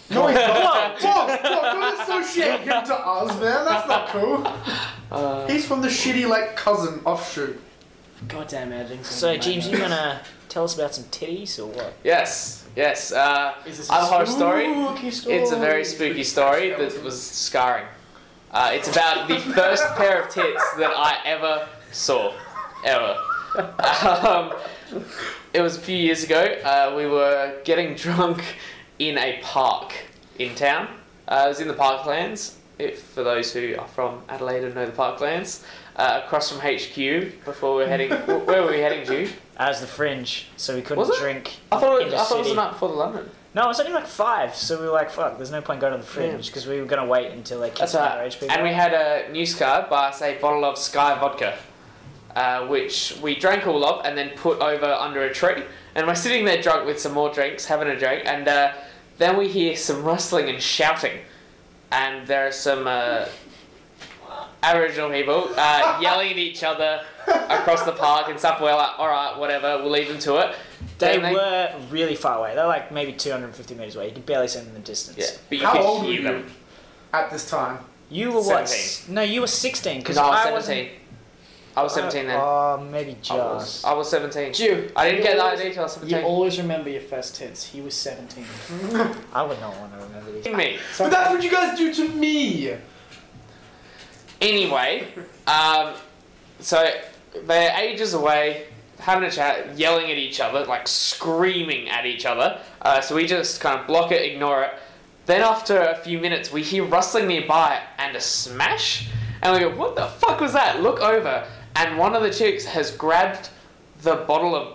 Speaker 4: No, he's not. Don't associate him to us, man. That's not cool. He's from the shitty, like, cousin offshoot.
Speaker 1: Goddamn editing.
Speaker 3: So, James, you gonna tell us about some titties or what?
Speaker 2: Yes, yes.
Speaker 1: Is this
Speaker 2: I have a horror story.
Speaker 1: spooky story?
Speaker 2: It's a very spooky story that was scarring. It's about the first pair of tits that I ever saw. Ever. It was a few years ago. We were getting drunk in a park in town. It was in the Parklands. For those who are from Adelaide and know the Parklands. Across from HQ before we were heading... Where were we heading to?
Speaker 3: As the Fringe, so we couldn't
Speaker 2: Was it?
Speaker 3: drink.
Speaker 2: I thought
Speaker 3: in
Speaker 2: it
Speaker 3: the
Speaker 2: was the
Speaker 3: city.
Speaker 2: night before the London.
Speaker 3: No, it was only like 5, so we were like, fuck, there's no point going to the Fringe because we were gonna wait until they
Speaker 2: That's
Speaker 3: kicked
Speaker 2: right.
Speaker 3: underage people.
Speaker 2: And we had a news card buy us a bottle of Sky vodka, which we drank all of and then put over under a tree. And we're sitting there drunk with some more drinks, having a drink, and then we hear some rustling and shouting. And there are some Aboriginal people yelling at each other across the park and stuff. We're like, alright, whatever, we'll leave them to it.
Speaker 3: They
Speaker 2: And
Speaker 3: were really far away. They were like maybe 250 metres away. You could barely see them in the distance.
Speaker 2: Yeah, but you
Speaker 4: How
Speaker 2: could
Speaker 4: old were
Speaker 2: hear
Speaker 4: you
Speaker 2: them.
Speaker 4: at this time?
Speaker 3: You were what?
Speaker 2: 17.
Speaker 3: No, you were 16. Because
Speaker 2: No, I
Speaker 3: I
Speaker 2: was 17. I was 17 then.
Speaker 3: Oh, maybe just.
Speaker 2: I was 17.
Speaker 1: Jew.
Speaker 2: I didn't get that
Speaker 1: always-
Speaker 2: idea till I was
Speaker 1: You
Speaker 2: 17.
Speaker 1: always remember your first tits. He was 17.
Speaker 3: I would not want to remember these.
Speaker 2: Me.
Speaker 4: But that's what you guys do to me.
Speaker 2: Anyway, so they're ages away, having a chat, yelling at each other, like screaming at each other. So we just kind of block it, ignore it. Then after a few minutes, we hear rustling nearby and a smash. And we go, what the fuck was that? Look over. And one of the chicks has grabbed the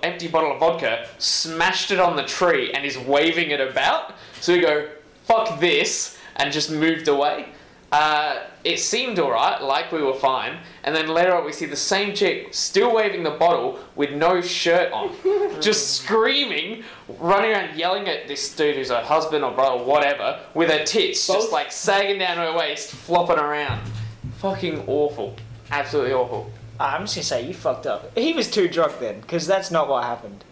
Speaker 2: empty bottle of vodka, smashed it on the tree, and is waving it about. So we go, fuck this, and just moved away. It seemed alright, like we were fine, and then later on we see the same chick still waving the bottle with no shirt on, just screaming, running around yelling at this dude who's her husband or brother or whatever, with her tits just like sagging down her waist, flopping around. Fucking awful. Absolutely awful.
Speaker 3: I'm just gonna say you fucked up. He was too drunk then, because that's not what happened.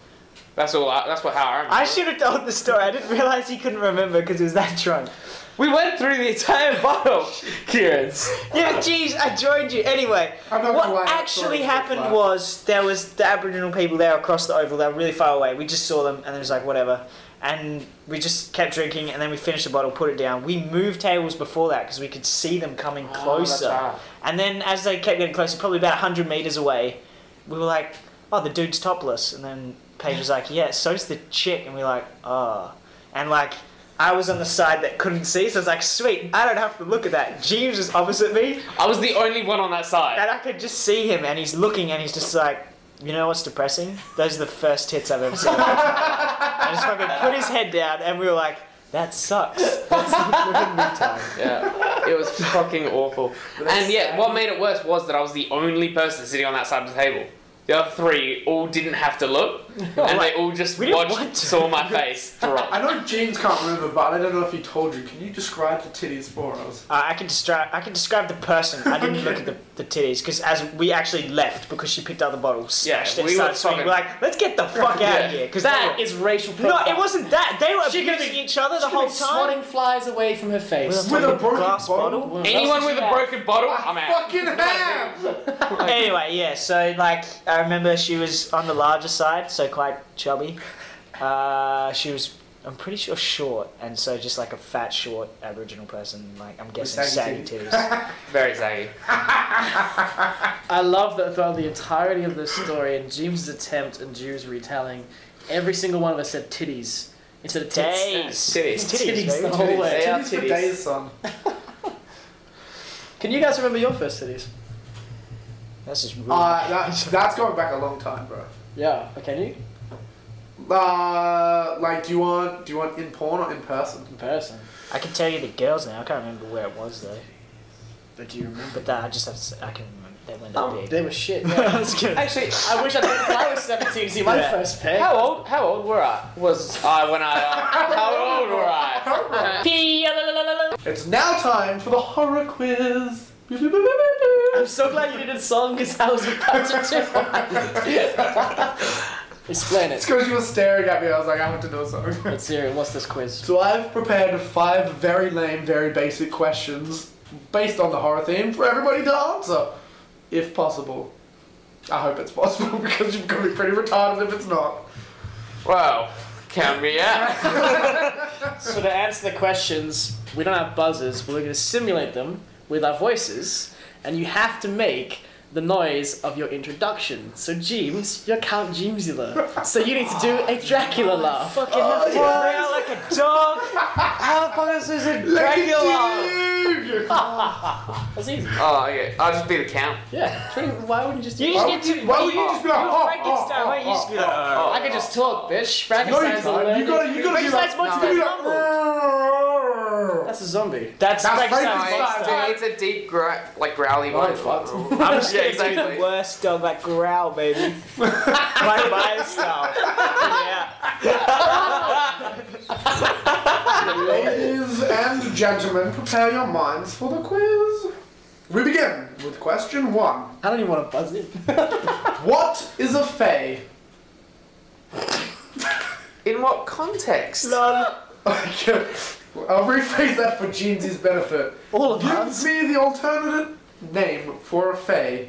Speaker 2: That's how I remember.
Speaker 3: I should have told the story. I didn't realise he couldn't remember because he was that drunk.
Speaker 2: We went through the entire bottle, Kieran's.
Speaker 3: Yeah, but geez, I joined you. Anyway,
Speaker 4: I'm not gonna lie,
Speaker 3: what
Speaker 4: that
Speaker 3: actually
Speaker 4: story was
Speaker 3: happened
Speaker 4: flat.
Speaker 3: was there was the Aboriginal people there across the oval. They were really far away. We just saw them and it was like, whatever. And we just kept drinking and then we finished the bottle, put it down. We moved tables before that because we could see them coming closer.
Speaker 2: That's right.
Speaker 3: And then as they kept getting closer, probably about 100 metres away, we were like, oh, the dude's topless. And then Paige was like, yeah, so's the chick. And we were like, oh. And like, I was on the side that couldn't see, so I was like, sweet, I don't have to look at that. Jeames is opposite me,
Speaker 2: I was the only one on that side.
Speaker 3: and I could just see him, and he's looking, and he's just like, you know what's depressing? Those are the first tits I've ever seen. and just fucking put his head down, and we were like, that sucks. That's fucking big time.
Speaker 2: Yeah, it was fucking awful. And yeah, what made it worse was that I was the only person sitting on that side of the table. The other three all didn't have to look, and they all just saw my face drop.
Speaker 4: I know Jeames can't remember, but I don't know if he told you. Can you describe the titties for us?
Speaker 3: I can describe the person. I didn't look at the titties because as we actually left because she picked up the bottle, smashed it,
Speaker 2: we
Speaker 3: started
Speaker 2: were
Speaker 3: swinging.
Speaker 2: fucking-
Speaker 3: We're like, let's get the fuck out of here because
Speaker 1: That is racial
Speaker 3: No,
Speaker 1: profile.
Speaker 3: it wasn't that. They were
Speaker 1: She could've
Speaker 3: abusing
Speaker 1: been-
Speaker 3: each other the
Speaker 1: She
Speaker 3: whole
Speaker 1: was
Speaker 3: time.
Speaker 1: swatting flies away from her face.
Speaker 4: With a broken
Speaker 3: glass
Speaker 4: bottle?
Speaker 2: Anyone with a broken bottle, I'm out.
Speaker 4: Fucking ham!
Speaker 3: Anyway, yeah. So like, I remember she was on the larger side, so quite chubby. She was, I'm pretty sure, short, and so just like a fat, short Aboriginal person. Like I'm guessing saggy titties.
Speaker 2: Very saggy.
Speaker 1: I love that throughout the entirety of this story and Jeames' attempt and Drew's retelling, every single one of us said titties instead of tits.
Speaker 2: Titties.
Speaker 3: Titties,
Speaker 1: the
Speaker 3: baby.
Speaker 1: whole way.
Speaker 2: They are
Speaker 4: Titties for
Speaker 2: titties.
Speaker 4: days, son.
Speaker 1: Can you guys remember your first titties?
Speaker 3: That's just rude.
Speaker 4: That's going back a long time, bro.
Speaker 1: Yeah. Can you?
Speaker 4: Like, do you want in porn or in person?
Speaker 1: In person.
Speaker 3: I can tell you the girls now. I can't remember where it was though.
Speaker 1: But do you remember?
Speaker 3: But that I just have to say, I can remember. They went that big.
Speaker 1: They were shit.
Speaker 3: That's good.
Speaker 1: Actually, I wish I did when I was 17 to see my
Speaker 3: Yeah.
Speaker 1: first pic.
Speaker 2: How old were I? Was I when I? How old were I?
Speaker 4: It's now time for the horror quiz.
Speaker 1: I'm so glad you did a song because I was about to do one. Explain
Speaker 4: It's
Speaker 1: it.
Speaker 4: because you were staring at me. I was like, I have to do a song.
Speaker 1: Let's hear it. What's this quiz?
Speaker 4: So I've prepared 5 very lame, very basic questions based on the horror theme for everybody to answer, if possible. I hope it's possible because you're going to be pretty retarded if it's not.
Speaker 2: Well, count me out.
Speaker 1: So to answer the questions, we don't have buzzers, but we're going to simulate them with our voices, and you have to make the noise of your introduction. So Jeames, you're Count Jeamesular. So you need to do a Dracula laugh.
Speaker 3: Fucking have to growl like a dog. How the fuck is this a Dracula?
Speaker 1: That's easy.
Speaker 2: Oh, okay. I'll just be the count.
Speaker 1: Yeah. Why wouldn't you just do
Speaker 3: You
Speaker 1: it?
Speaker 3: just get to.
Speaker 4: Why would you just be like,
Speaker 3: You're Frankenstein. Why don't you just be like,
Speaker 1: I can just talk, bitch.
Speaker 4: No, you
Speaker 1: Frankenstein's
Speaker 4: can't. You gotta be like,
Speaker 1: Frankenstein's monster
Speaker 4: you
Speaker 1: that
Speaker 4: gotta be
Speaker 1: mumbled. That's a zombie.
Speaker 3: That's
Speaker 4: Frankenstein.
Speaker 3: Frankenstein.
Speaker 2: It's a deep, growly
Speaker 1: Oh,
Speaker 2: voice.
Speaker 1: fuck.
Speaker 3: I'm just
Speaker 2: Yeah,
Speaker 3: gonna do
Speaker 2: exactly.
Speaker 3: the worst dog, like Growl BABY. My style. Yeah.
Speaker 4: Ladies and gentlemen, prepare your minds for the quiz. We begin with question 1.
Speaker 1: I don't even want to buzz in.
Speaker 4: What is a fae?
Speaker 2: In what context?
Speaker 4: Okay, I'll rephrase that for Jeames' benefit.
Speaker 1: All of
Speaker 4: Give
Speaker 1: us.
Speaker 4: me the alternate name for a fae.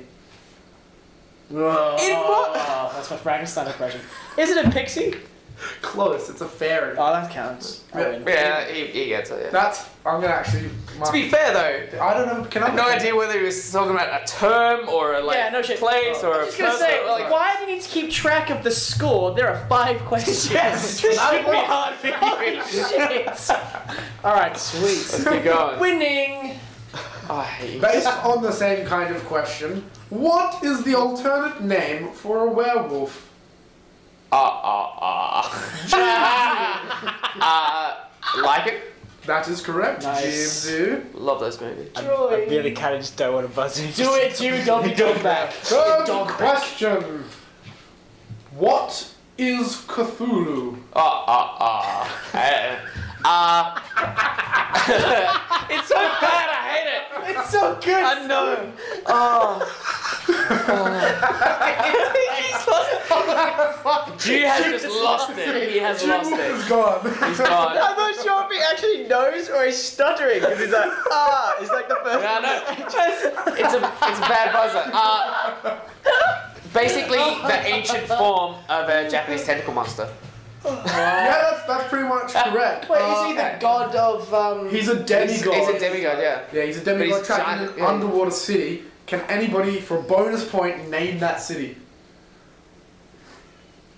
Speaker 1: In what? That's my Frankenstein impression. Is it a pixie?
Speaker 4: Close, it's a fairy.
Speaker 1: Oh, that counts. I
Speaker 4: Yeah.
Speaker 1: win.
Speaker 2: Yeah, he gets it. Yeah.
Speaker 4: I'm gonna actually...
Speaker 2: To be fair though,
Speaker 4: I don't know, can
Speaker 2: I
Speaker 4: I...
Speaker 2: have no idea whether he was talking about a term or a
Speaker 1: Yeah, no shit.
Speaker 2: place or
Speaker 1: I'm
Speaker 2: a
Speaker 1: just gonna
Speaker 2: person.
Speaker 1: say,
Speaker 2: Like,
Speaker 1: why do you need to keep track of the score? There are 5 questions.
Speaker 2: Yes, this should be hard for you.
Speaker 1: Shit. Alright, sweet.
Speaker 2: Let's keep going.
Speaker 1: Winning!
Speaker 2: Oh, I hate you.
Speaker 4: Based on the same kind of question, what is the alternate name for a werewolf?
Speaker 2: Like it?
Speaker 4: That is correct,
Speaker 1: Nice.
Speaker 4: James.
Speaker 2: Love those movies.
Speaker 3: I really kind of just don't want to buzz in.
Speaker 1: Do it, Jimmy, don't be going back.
Speaker 4: Third
Speaker 1: Dog
Speaker 4: question. What is Cthulhu?
Speaker 2: It's so bad, I hate it.
Speaker 1: It's so good.
Speaker 2: I know. Drew has just lost it. He has lost
Speaker 4: Jim
Speaker 2: it.
Speaker 4: is gone.
Speaker 2: He's gone.
Speaker 3: I'm not sure if he actually knows or he's stuttering because he's like, it's like the first.
Speaker 2: No, no. It's a bad buzzer. Basically, the ancient form of a Japanese tentacle monster.
Speaker 4: Yeah, that's pretty much correct.
Speaker 1: Wait, is he the god of
Speaker 4: He's a demigod.
Speaker 2: He's a demigod, yeah.
Speaker 4: Yeah, he's a demigod
Speaker 2: he's
Speaker 4: trapped
Speaker 2: giant,
Speaker 4: in an
Speaker 2: yeah.
Speaker 4: underwater city. Can anybody, for a bonus point, name that city?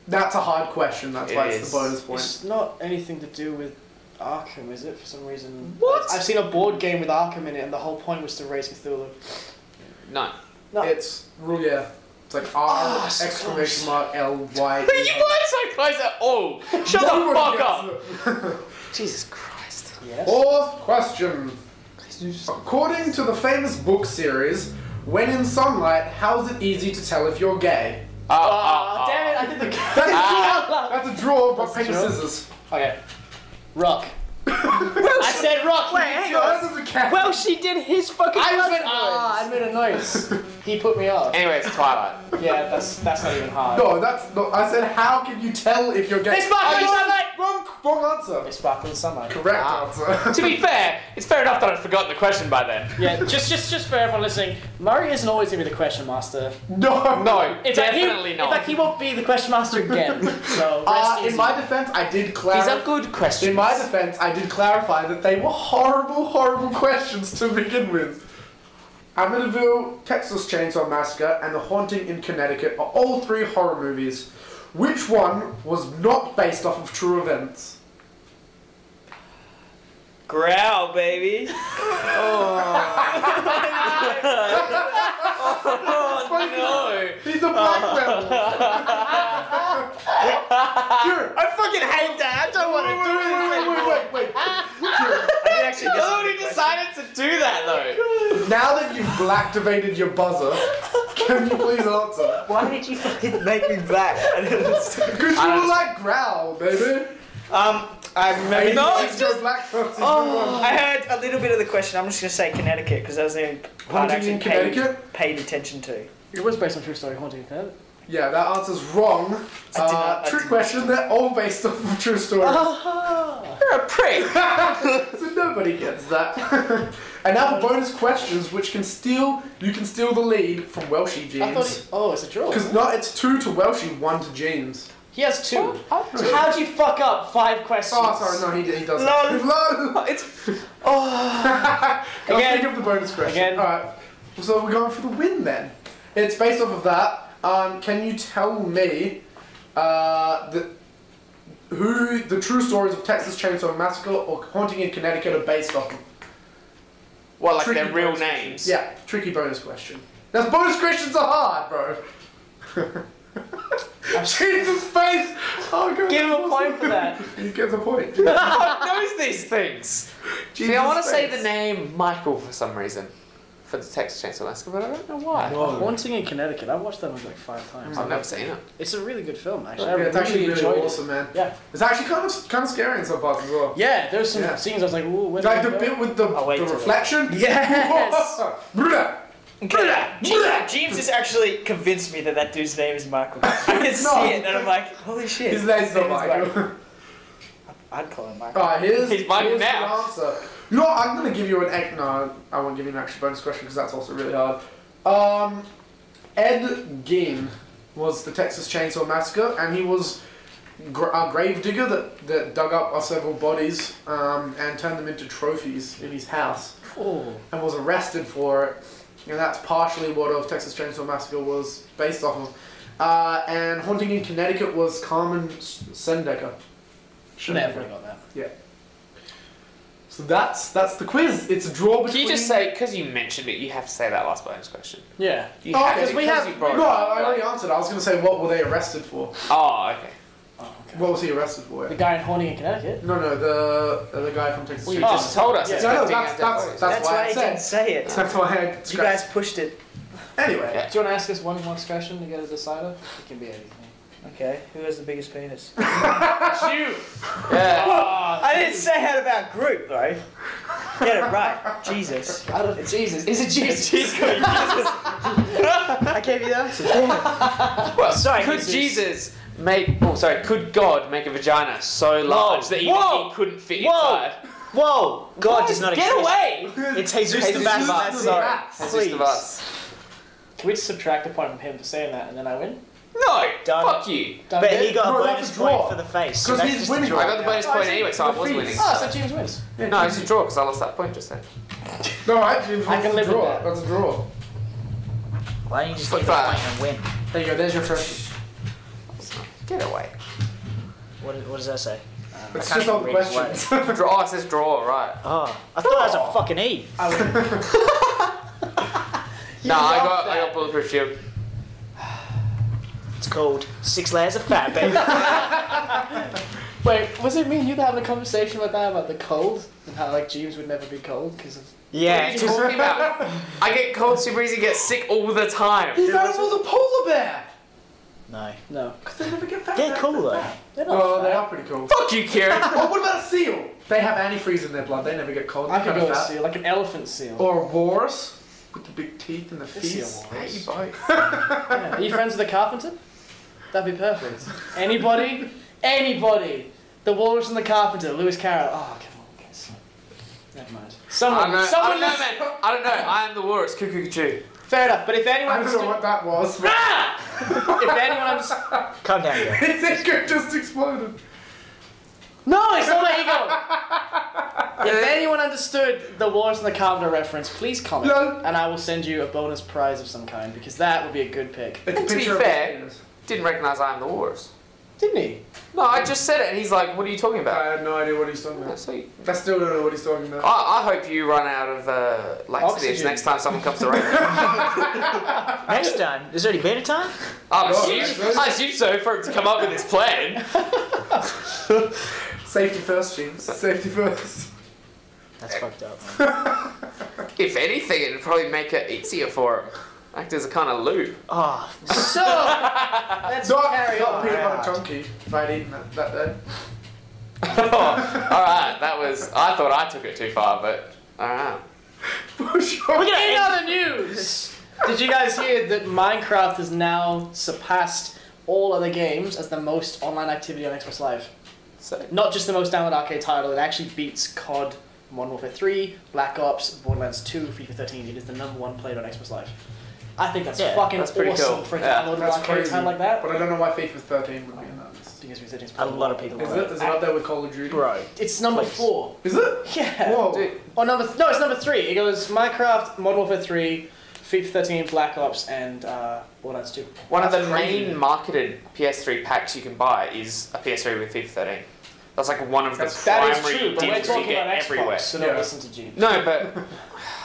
Speaker 4: That's a hard question. That's why
Speaker 2: It
Speaker 4: it's
Speaker 2: is.
Speaker 4: the bonus point.
Speaker 1: It's not anything to do with Arkham, is it? For some reason.
Speaker 2: What?
Speaker 1: I've seen a board game with Arkham in it, and the whole point was to raise Cthulhu.
Speaker 2: No.
Speaker 1: No.
Speaker 4: It's yeah. It's like R exclamation mark L-Y.
Speaker 2: You weren't so close at all. Shut the fuck up. Jesus Christ.
Speaker 1: Yes.
Speaker 4: Fourth question. According to the famous book series, when in sunlight, how is it easy to tell if you're gay?
Speaker 1: Damn it, I did the...
Speaker 4: That's a draw, but paper
Speaker 1: draw?
Speaker 4: scissors.
Speaker 1: Okay. Rock. I said rock.
Speaker 3: Wait, hang
Speaker 4: Yours
Speaker 3: on.
Speaker 4: is a cat.
Speaker 3: Well, she did his fucking
Speaker 1: I made a noise. He put me off.
Speaker 2: Anyway, it's Twilight.
Speaker 1: Yeah, that's not even hard.
Speaker 4: No, that's not. I said, how can you tell if you're gay?
Speaker 1: They sparkle in sunlight!
Speaker 4: Wrong answer.
Speaker 1: They sparkle in sunlight.
Speaker 4: Correct answer.
Speaker 2: To be fair, it's fair enough that I'd forgotten the question by then.
Speaker 1: Yeah, just for everyone listening, Murray isn't always gonna be the question master.
Speaker 4: No.
Speaker 2: No,
Speaker 1: In fact,
Speaker 2: definitely
Speaker 1: In
Speaker 2: not.
Speaker 1: fact, he won't be the question master again. So rest
Speaker 4: In
Speaker 1: easy.
Speaker 4: my defense, I did
Speaker 2: These
Speaker 4: clarify.
Speaker 2: are good questions.
Speaker 4: In my defense, I did clarify that they were horrible, horrible questions to begin with. Amityville, Texas Chainsaw Massacre, and The Haunting in Connecticut are all three horror movies. Which one was not based off of true events?
Speaker 3: Growl, baby.
Speaker 2: no.
Speaker 4: He's a black belt.
Speaker 3: I fucking hate that. I don't want to do it.
Speaker 4: Wait.
Speaker 3: I did actually
Speaker 2: Nobody decided to do that though.
Speaker 4: Now that you've blacktivated your buzzer, can you please answer?
Speaker 3: Why did you fucking make me black? I didn't understand.
Speaker 4: Because you were like Growl, baby.
Speaker 3: I remember.
Speaker 4: No, it's just black belt.
Speaker 3: I heard a little bit of the question. I'm just gonna say Connecticut because that was the only part I
Speaker 4: Haunting in
Speaker 3: actually
Speaker 4: Connecticut?
Speaker 3: paid attention to.
Speaker 1: It was based on true story, Haunting in Connecticut.
Speaker 4: Yeah, that answer's wrong.
Speaker 3: I
Speaker 4: Trick
Speaker 3: did
Speaker 4: question, they're all based off of true stories.
Speaker 2: You're a prick.
Speaker 4: So nobody gets that. And now for bonus questions, which you can steal the lead from Welshie
Speaker 1: I thought
Speaker 4: Jeames.
Speaker 1: it's a draw.
Speaker 4: Because no, it's 2 to Welshie, 1 to Jeames.
Speaker 1: He has 2. So how'd you fuck up 5 questions?
Speaker 4: Oh, sorry, no, he does.
Speaker 3: Lol.
Speaker 4: Lol.
Speaker 2: It's
Speaker 4: I'll
Speaker 1: Again.
Speaker 4: think of the bonus question.
Speaker 1: Again.
Speaker 4: Alright, so we're going for the win then. It's based off of that. Can you tell me who the true stories of Texas Chainsaw Massacre or Haunting in Connecticut are based off of?
Speaker 2: well, like
Speaker 4: Tricky
Speaker 2: their real
Speaker 4: bonus
Speaker 2: names.
Speaker 4: question. Yeah, tricky bonus question. Now, bonus questions are hard, bro. Jesus' face! Oh, God.
Speaker 1: Give him a point for that.
Speaker 4: He gets a point.
Speaker 2: Who knows these things? See, I want to
Speaker 4: Jesus'
Speaker 2: say
Speaker 4: face.
Speaker 2: the name Michael for some reason. For the Texas Chainsaw Massacre, but I don't know why.
Speaker 1: Haunting in Connecticut. I've watched that movie like 5 times.
Speaker 2: I've never seen it.
Speaker 1: It's a really good film, actually.
Speaker 4: Yeah, it's actually really
Speaker 1: enjoyed
Speaker 4: awesome, man.
Speaker 1: Yeah.
Speaker 4: It's actually kind of scary in some parts as well.
Speaker 1: Yeah, there's some
Speaker 4: Yeah.
Speaker 1: scenes I was like, ooh, where
Speaker 4: Like
Speaker 1: did
Speaker 4: the
Speaker 1: they go?
Speaker 4: bit with the
Speaker 3: wait till
Speaker 4: reflection.
Speaker 1: Yes!
Speaker 4: Bruh.
Speaker 3: Okay. Jeames has actually convinced me that dude's name is Michael. I can
Speaker 4: No.
Speaker 3: see it, and I'm like, holy shit.
Speaker 4: His name's not
Speaker 3: name is
Speaker 4: Michael.
Speaker 3: I'd call him Michael.
Speaker 4: Alright,
Speaker 2: He's Michael
Speaker 4: here's
Speaker 2: now.
Speaker 4: the answer. You know what, I'm going to give you no, I won't give you an extra bonus question because that's also really hard. Ed Gein was the Texas Chainsaw Massacre, and he was a grave digger that dug up several bodies and turned them into trophies in his house, and was arrested for it. And that's partially what of Texas Chainsaw Massacre was based off of. And Haunting in Connecticut was Carmen Sendecker.
Speaker 1: Never got that.
Speaker 4: Yeah. So that's the quiz. It's a draw between.
Speaker 2: Can you just say, because you mentioned it, you have to say that last bonus question.
Speaker 1: Yeah.
Speaker 2: You
Speaker 4: Oh,
Speaker 2: have
Speaker 4: because
Speaker 2: to,
Speaker 4: we
Speaker 2: because
Speaker 4: have.
Speaker 2: you brought
Speaker 4: No,
Speaker 2: it up.
Speaker 4: I already answered. I was going to say, what were they arrested for?
Speaker 2: Oh, okay.
Speaker 1: Oh, okay.
Speaker 4: What was he arrested for?
Speaker 1: The guy in Haunting in Connecticut?
Speaker 4: No, the guy from Texas.
Speaker 1: Well,
Speaker 2: You
Speaker 1: you
Speaker 2: just told us.
Speaker 1: yeah.
Speaker 2: It's
Speaker 4: No, no,
Speaker 2: 15
Speaker 4: that's
Speaker 2: episodes.
Speaker 3: That's
Speaker 4: why
Speaker 3: why
Speaker 4: I
Speaker 3: he
Speaker 4: said.
Speaker 3: didn't say it.
Speaker 4: That's why I had.
Speaker 3: You guys pushed it.
Speaker 4: Anyway.
Speaker 2: Yeah.
Speaker 1: Do you want to ask us one more question to get a decider? It can be anything.
Speaker 3: Okay, who has the biggest penis?
Speaker 2: You! Yeah.
Speaker 3: I didn't say that about group, though. Get it right. Jesus.
Speaker 1: I don't. Jesus. Is it Jesus?
Speaker 3: I gave you the answer. Damn.
Speaker 2: Well,
Speaker 3: Sorry,
Speaker 2: could
Speaker 3: Jesus.
Speaker 2: could God make a vagina so large that even
Speaker 3: Whoa.
Speaker 2: he couldn't fit
Speaker 3: Whoa.
Speaker 2: inside?
Speaker 3: Whoa! God does not
Speaker 2: Get
Speaker 3: exist.
Speaker 2: away!
Speaker 3: It's Jesus the
Speaker 2: Jesus
Speaker 3: Baptist.
Speaker 2: the
Speaker 3: Sorry.
Speaker 2: Jesus
Speaker 3: Please.
Speaker 2: of us.
Speaker 1: Can we just subtract a point from him for saying that and then I win?
Speaker 2: No!
Speaker 3: Done.
Speaker 2: Fuck you.
Speaker 1: Done
Speaker 3: But
Speaker 1: deal?
Speaker 3: he got
Speaker 4: No,
Speaker 3: a
Speaker 4: that's
Speaker 3: bonus
Speaker 4: a draw.
Speaker 3: point for the face. So
Speaker 4: 'Cause
Speaker 3: that's
Speaker 4: he's
Speaker 3: just a
Speaker 4: winning.
Speaker 3: draw.
Speaker 2: I got the bonus point anyway, so I was winning.
Speaker 1: Oh, so James wins.
Speaker 2: No, it's a draw because I lost that point just then.
Speaker 4: No, actually,
Speaker 1: I can live with
Speaker 4: draw.
Speaker 1: that.
Speaker 4: That's a draw.
Speaker 3: Why don't you just
Speaker 2: Flip
Speaker 3: give the
Speaker 2: that.
Speaker 3: point and win?
Speaker 4: There you go. There's your trophy.
Speaker 2: Get away.
Speaker 3: What does that say?
Speaker 4: It's
Speaker 3: can't
Speaker 4: just all the
Speaker 3: even read his
Speaker 4: questions.
Speaker 2: Draw. Oh, it says draw, right.
Speaker 3: Oh, I thought that was a fucking E.
Speaker 1: I win.
Speaker 2: No, I
Speaker 1: love
Speaker 2: got
Speaker 1: that.
Speaker 2: bulletproof shield.
Speaker 3: It's called 6 Layers of Fat, baby.
Speaker 1: Wait, was it me and you that having a conversation about that, about the cold? And how, like, Jeames would never be cold because of...
Speaker 3: Yeah.
Speaker 2: What are you talking about? I get cold super easy, get sick all the time.
Speaker 4: His animal's a polar bear.
Speaker 3: No.
Speaker 1: No.
Speaker 4: Because they never get fat.
Speaker 3: They're cool, though.
Speaker 1: They're not
Speaker 4: Oh,
Speaker 1: fat.
Speaker 4: they are pretty cool.
Speaker 2: Fuck you, Kieran.
Speaker 4: Oh, what about a seal? They have antifreeze in their blood. They never get cold.
Speaker 1: I could
Speaker 4: They're
Speaker 1: go a
Speaker 4: fat.
Speaker 1: seal, like an elephant seal.
Speaker 4: Or a walrus with the big teeth and the
Speaker 1: A seal
Speaker 4: feet.
Speaker 1: walrus.
Speaker 2: Hey, boy.
Speaker 1: Yeah. Are you friends with the carpenter? That'd be perfect. Anybody? Anybody? The Walrus and the Carpenter, Lewis Carroll. Oh, come on, guys. Never mind. Someone.
Speaker 2: I don't know,
Speaker 1: Someone.
Speaker 2: man. I don't know. I am the walrus. Cuckoo.
Speaker 1: Fair enough. But if anyone
Speaker 4: I don't know
Speaker 1: understood,
Speaker 4: what that was.
Speaker 1: if anyone understood,
Speaker 3: Calm down, girl.
Speaker 4: His ego just exploded.
Speaker 1: no, it's not my ego. If anyone understood the Walrus and the Carpenter reference, please comment,
Speaker 4: No.
Speaker 1: and I will send you a bonus prize of some kind because that would be a good pick.
Speaker 4: It's
Speaker 2: And to be
Speaker 4: of
Speaker 2: fair-
Speaker 4: his penis.
Speaker 2: Didn't recognise I am the walrus.
Speaker 1: Didn't he?
Speaker 2: No, I just said it, and he's like, "What are you talking
Speaker 4: I
Speaker 2: about?"
Speaker 4: had no idea what he's talking about.
Speaker 2: So
Speaker 4: I still don't know what he's talking about.
Speaker 2: I hope you run out of laxatives
Speaker 1: Oxygen.
Speaker 2: next time someone comes to rape you.
Speaker 3: Next time. There's already been a time?
Speaker 2: I
Speaker 4: Oh,
Speaker 2: assume so for him to come up with this plan.
Speaker 4: Safety first, Jeames. Safety first.
Speaker 3: That's fucked up, man.
Speaker 2: If anything, it'd probably make it easier for him. Act as a kind of lube.
Speaker 3: Oh,
Speaker 1: So let's carry
Speaker 4: Not
Speaker 1: on.
Speaker 4: peanut butter chunky if I'd eaten that day.
Speaker 2: Alright, that was... I thought I took it too far, but... Alright.
Speaker 1: In other news, did you guys hear that Minecraft has now surpassed all other games as the most online activity on Xbox Live?
Speaker 2: So,
Speaker 1: Not just the most downloaded arcade title, it actually beats COD, Modern Warfare 3, Black Ops, Borderlands 2, FIFA 13. It is the #1 played on Xbox Live. I think that's
Speaker 3: Yeah,
Speaker 1: fucking
Speaker 2: that's pretty
Speaker 1: awesome
Speaker 2: cool.
Speaker 1: for a
Speaker 2: Yeah.
Speaker 1: downloaded
Speaker 4: That's
Speaker 1: arcade
Speaker 4: crazy.
Speaker 1: title like that.
Speaker 4: But I don't know why FIFA 13 would be in that list.
Speaker 1: Because FIFA 13 is
Speaker 3: a lot of people.
Speaker 4: Is it? Is it up there with Call of Duty?
Speaker 3: Bro.
Speaker 1: It's number
Speaker 3: Please.
Speaker 1: 4.
Speaker 4: Is it?
Speaker 1: Yeah.
Speaker 4: Whoa.
Speaker 2: dude,
Speaker 1: Or no, it's number 3. It goes Minecraft, Modern Warfare 3, FIFA 13, Black Ops, and Borderlands 2.
Speaker 2: one of
Speaker 4: That's
Speaker 2: the
Speaker 4: crazy.
Speaker 2: main marketed PS3 packs you can buy is a PS3 with FIFA 13. That's like one of the
Speaker 1: That is
Speaker 2: primary
Speaker 1: true, but we're
Speaker 2: deals you
Speaker 1: talking
Speaker 2: get
Speaker 1: about Xbox,
Speaker 2: everywhere.
Speaker 1: so don't
Speaker 4: Yeah.
Speaker 1: listen to Jeames.
Speaker 2: No, but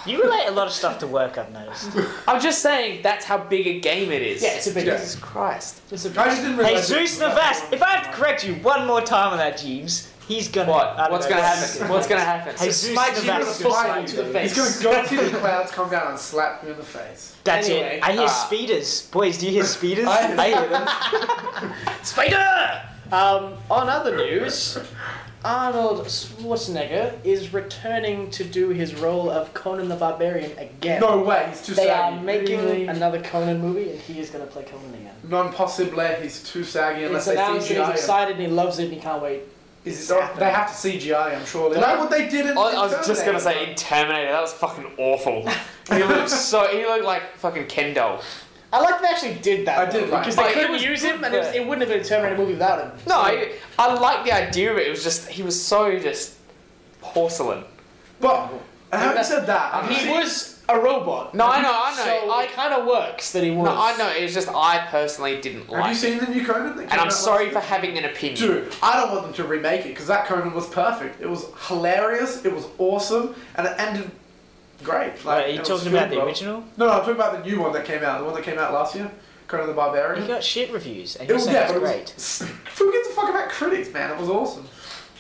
Speaker 3: You relate a lot of stuff to work, I've noticed.
Speaker 2: I'm just saying that's how big a game it is.
Speaker 1: Yeah, it's a big
Speaker 4: Yeah.
Speaker 2: Jesus Christ.
Speaker 1: It's a
Speaker 4: I just didn't
Speaker 3: Hey,
Speaker 4: realize.
Speaker 3: Zeus Navas, if I have to correct you one more time on that, Jeames, he's gonna... I
Speaker 2: What?
Speaker 3: don't
Speaker 2: What's
Speaker 3: know,
Speaker 2: gonna
Speaker 3: that's-
Speaker 2: happen? What's gonna happen?
Speaker 3: Hey, Zeus
Speaker 1: smite you
Speaker 3: Navas
Speaker 1: with
Speaker 3: is
Speaker 1: a
Speaker 3: gonna
Speaker 1: smite
Speaker 3: smite
Speaker 1: to the
Speaker 3: you.
Speaker 1: face.
Speaker 4: He's going to go to the clouds, come down and slap you in the face.
Speaker 3: That's
Speaker 1: Anyway,
Speaker 3: it. I hear
Speaker 2: ah.
Speaker 3: speeders. Boys, do you hear speeders?
Speaker 4: I
Speaker 3: hear them.
Speaker 1: Spider! On other news, Arnold Schwarzenegger is returning to do his role of Conan the Barbarian again.
Speaker 4: No way, he's too
Speaker 1: They
Speaker 4: saggy.
Speaker 1: are making
Speaker 4: Really?
Speaker 1: another Conan movie, and he is going to play Conan again.
Speaker 4: Non possible, he's too saggy unless
Speaker 1: It's
Speaker 4: they
Speaker 1: announced that
Speaker 4: CGI
Speaker 1: he's
Speaker 4: him.
Speaker 1: excited and he loves it and he can't wait.
Speaker 4: They have to CGI him, surely. Like what they did in
Speaker 2: I was just gonna
Speaker 4: Terminator.
Speaker 2: say in Terminator, that was fucking awful. He looked like fucking Ken doll.
Speaker 1: I like they actually did that.
Speaker 4: I did
Speaker 1: though,
Speaker 4: like
Speaker 1: because
Speaker 4: it.
Speaker 1: they
Speaker 2: But it
Speaker 1: couldn't
Speaker 2: was-
Speaker 1: use him, and it wouldn't have been a Terminator movie without him.
Speaker 2: No,
Speaker 1: So-
Speaker 2: I like the idea of it. It was just he was so just porcelain.
Speaker 4: But, having said that,
Speaker 1: he was a robot.
Speaker 2: No, I know.
Speaker 1: So it kind of works that he was.
Speaker 2: No, I know. It was just I personally didn't
Speaker 4: have
Speaker 2: like
Speaker 4: you seen
Speaker 2: it,
Speaker 4: the new Conan that came
Speaker 2: and I'm
Speaker 4: out
Speaker 2: sorry
Speaker 4: last
Speaker 2: for
Speaker 4: year?
Speaker 2: having an opinion.
Speaker 4: Dude, I don't want them to remake it because that Conan was perfect. It was hilarious, it was awesome, and it ended great.
Speaker 3: Wait, are you
Speaker 4: it was
Speaker 3: talking about the
Speaker 4: filmed well.
Speaker 3: original?
Speaker 4: No, I'm talking about the new one that came out, the one that came out last year, Conan the Barbarian.
Speaker 3: He got shit reviews, and
Speaker 4: It
Speaker 3: you
Speaker 4: was,
Speaker 3: said
Speaker 4: yeah,
Speaker 3: it's
Speaker 4: but
Speaker 3: great.
Speaker 4: it was, who gives a fuck about critics, man? It was awesome.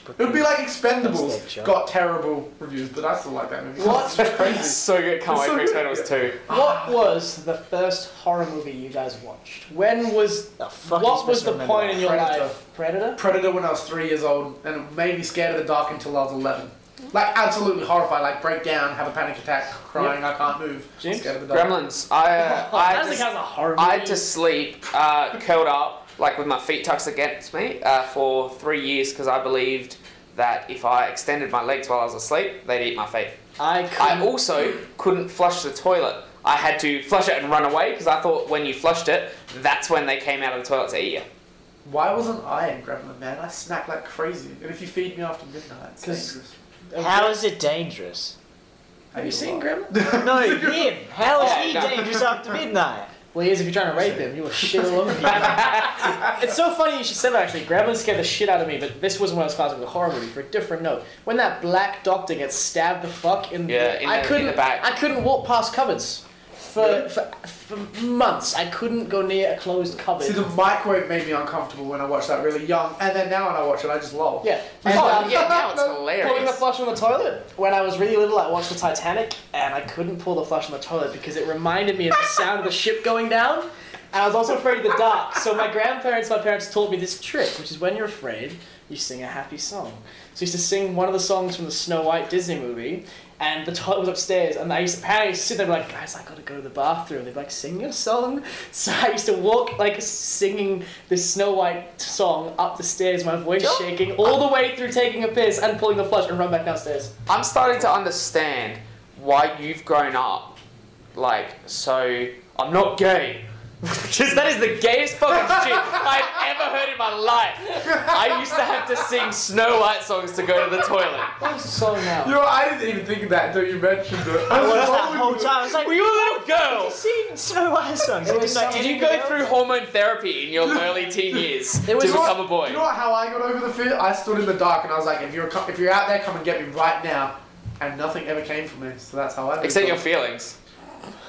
Speaker 4: It would be like
Speaker 3: That's their
Speaker 4: Expendables
Speaker 3: job.
Speaker 4: got terrible reviews, but I still like that movie.
Speaker 1: What?
Speaker 4: It's crazy.
Speaker 2: So good. Can't
Speaker 4: It's
Speaker 2: wait
Speaker 4: so
Speaker 2: for
Speaker 4: good.
Speaker 2: Expendables 2.
Speaker 1: What was the first horror movie you guys watched? When was?
Speaker 3: The fuck
Speaker 1: What
Speaker 3: are you
Speaker 1: was
Speaker 3: supposed to
Speaker 1: the
Speaker 3: remember
Speaker 1: point
Speaker 3: that?
Speaker 1: in your
Speaker 4: Predator.
Speaker 1: life? Predator.
Speaker 4: Predator when I was 3 years old, and it made me scared of the dark until I was 11. Like, absolutely horrified, like, break down, have a panic attack, crying, I can't move.
Speaker 1: James?
Speaker 4: Scared of the dark.
Speaker 2: Gremlins. I
Speaker 1: That doesn't count as a horror
Speaker 2: I
Speaker 1: movie.
Speaker 2: had to sleep curled up, like with my feet tucked against me, for 3 years because I believed that if I extended my legs while I was asleep, they'd eat my feet.
Speaker 1: I
Speaker 2: I also couldn't flush the toilet. I had to flush it and run away because I thought when you flushed it, that's when they came out of the toilet to eat you.
Speaker 4: Why wasn't I in Gremlin, man? I snack like crazy. And if you feed me after midnight, it's
Speaker 1: 'Cause-
Speaker 4: dangerous.
Speaker 3: How is it dangerous?
Speaker 1: Have you seen Gremlins?
Speaker 3: No, him. How is
Speaker 2: Yeah,
Speaker 3: he
Speaker 2: no.
Speaker 3: dangerous after midnight?
Speaker 1: Well, he is if you're trying to rape him. You will shit all over him. It's so funny you should say that, actually. Gremlins scared the shit out of me, but this wasn't when I was classic with a horror movie. For a different note, when that black doctor gets stabbed the fuck in,
Speaker 2: Yeah, in
Speaker 1: I
Speaker 2: the
Speaker 1: couldn't,
Speaker 2: back.
Speaker 1: I couldn't walk past cupboards. For months, I couldn't go near a closed cupboard.
Speaker 4: See, the microwave made me uncomfortable when I watched that really young, and then now when I watch it, I just lol.
Speaker 1: Yeah.
Speaker 2: Oh,
Speaker 1: And,
Speaker 2: yeah, now it's hilarious.
Speaker 1: pulling the flush on the toilet. When I was really little, I watched the Titanic, and I couldn't pull the flush on the toilet because it reminded me of the sound of the ship going down. And I was also afraid of the dark. So my parents taught me this trick, which is when you're afraid, you sing a happy song. So I used to sing one of the songs from the Snow White Disney movie, and the toilet was upstairs, and I used to sit there and be like, guys, I gotta go to the bathroom. They'd be like, sing your song. So I used to walk, like, singing this Snow White song up the stairs, my voice shaking, all the way through taking a piss and pulling the flush and run back downstairs.
Speaker 2: I'm starting to understand why you've grown up, like, so, I'm not gay. Because that is the gayest fucking shit I've ever heard in my life. I used to have to sing Snow White songs to go to the toilet.
Speaker 1: What's the song now?
Speaker 4: You know, I didn't even think of that until you mentioned it.
Speaker 3: I watched that whole time. I was like,
Speaker 2: Were you a little girl?
Speaker 3: seen Snow White songs? I didn't know
Speaker 2: Did you
Speaker 3: anything
Speaker 2: go
Speaker 3: else.
Speaker 2: through hormone therapy in your early teen years to
Speaker 1: was-
Speaker 2: become a boy?
Speaker 4: You know what, how I got over the fear? I stood in the dark and I was like, if you're out there, come and get me right now. And nothing ever came from me, so that's how I did.
Speaker 2: Except your feelings.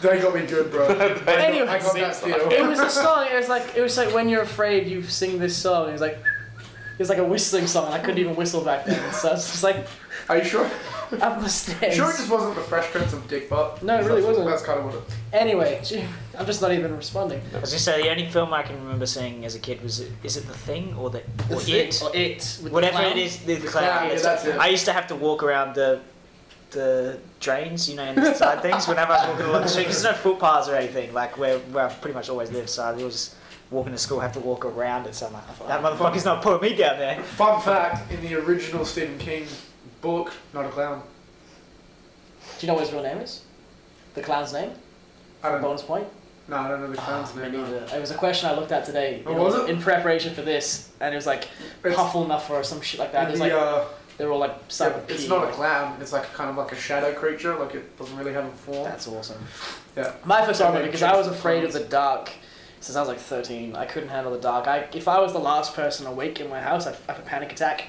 Speaker 4: They got me good, bro.
Speaker 1: Anyway,
Speaker 4: I got that feel.
Speaker 1: it was a song. It was like when you're afraid, you sing this song. It was like a whistling song, and I couldn't even whistle back then. So it's just like
Speaker 4: Are you sure?
Speaker 1: up the stairs.
Speaker 4: Sure, it just wasn't the Fresh Prince of Dick Butt?
Speaker 1: No, it really wasn't.
Speaker 4: That's kind of what it.
Speaker 1: Anyway, I'm just not even responding.
Speaker 3: I was gonna say the only film I can remember seeing as a kid was is it The Thing or
Speaker 1: The
Speaker 3: It?
Speaker 1: Thing, or It. With
Speaker 3: Whatever
Speaker 1: the
Speaker 3: it
Speaker 1: clown.
Speaker 3: is, the
Speaker 4: Clown,
Speaker 3: clown.
Speaker 4: yeah, that's it.
Speaker 3: I used to have to walk around the drains, you know, and the side things whenever I was walking along the street. Because there's no footpaths or anything, like where I pretty much always lived. So I was just walking to school, have to walk around it. So I'm like, that motherfucker's not putting me down there.
Speaker 4: Fun fact, in the original Stephen King book, not a clown.
Speaker 1: Do you know what his real name is? The clown's name?
Speaker 4: I don't know.
Speaker 1: Bonus point?
Speaker 4: No, I don't know the clown's
Speaker 1: Me
Speaker 4: name. no.
Speaker 1: neither. It was a question I looked at today
Speaker 4: Oh, was it?
Speaker 1: in preparation for this, and it was like
Speaker 4: It's-
Speaker 1: Hufflepuff or some shit like that. It was
Speaker 4: In the,
Speaker 1: like they're all like
Speaker 4: yeah, it's
Speaker 1: pee,
Speaker 4: not a
Speaker 1: like-
Speaker 4: clown. It's like kind of like a shadow creature. Like it doesn't really have a form.
Speaker 1: That's awesome.
Speaker 4: Yeah.
Speaker 1: My first horror movie,
Speaker 4: Like
Speaker 1: because I was
Speaker 4: James
Speaker 1: afraid of
Speaker 4: Bond.
Speaker 1: the dark since I was like 13. I couldn't handle the dark. If I was the last person awake in my house, I'd have a panic attack.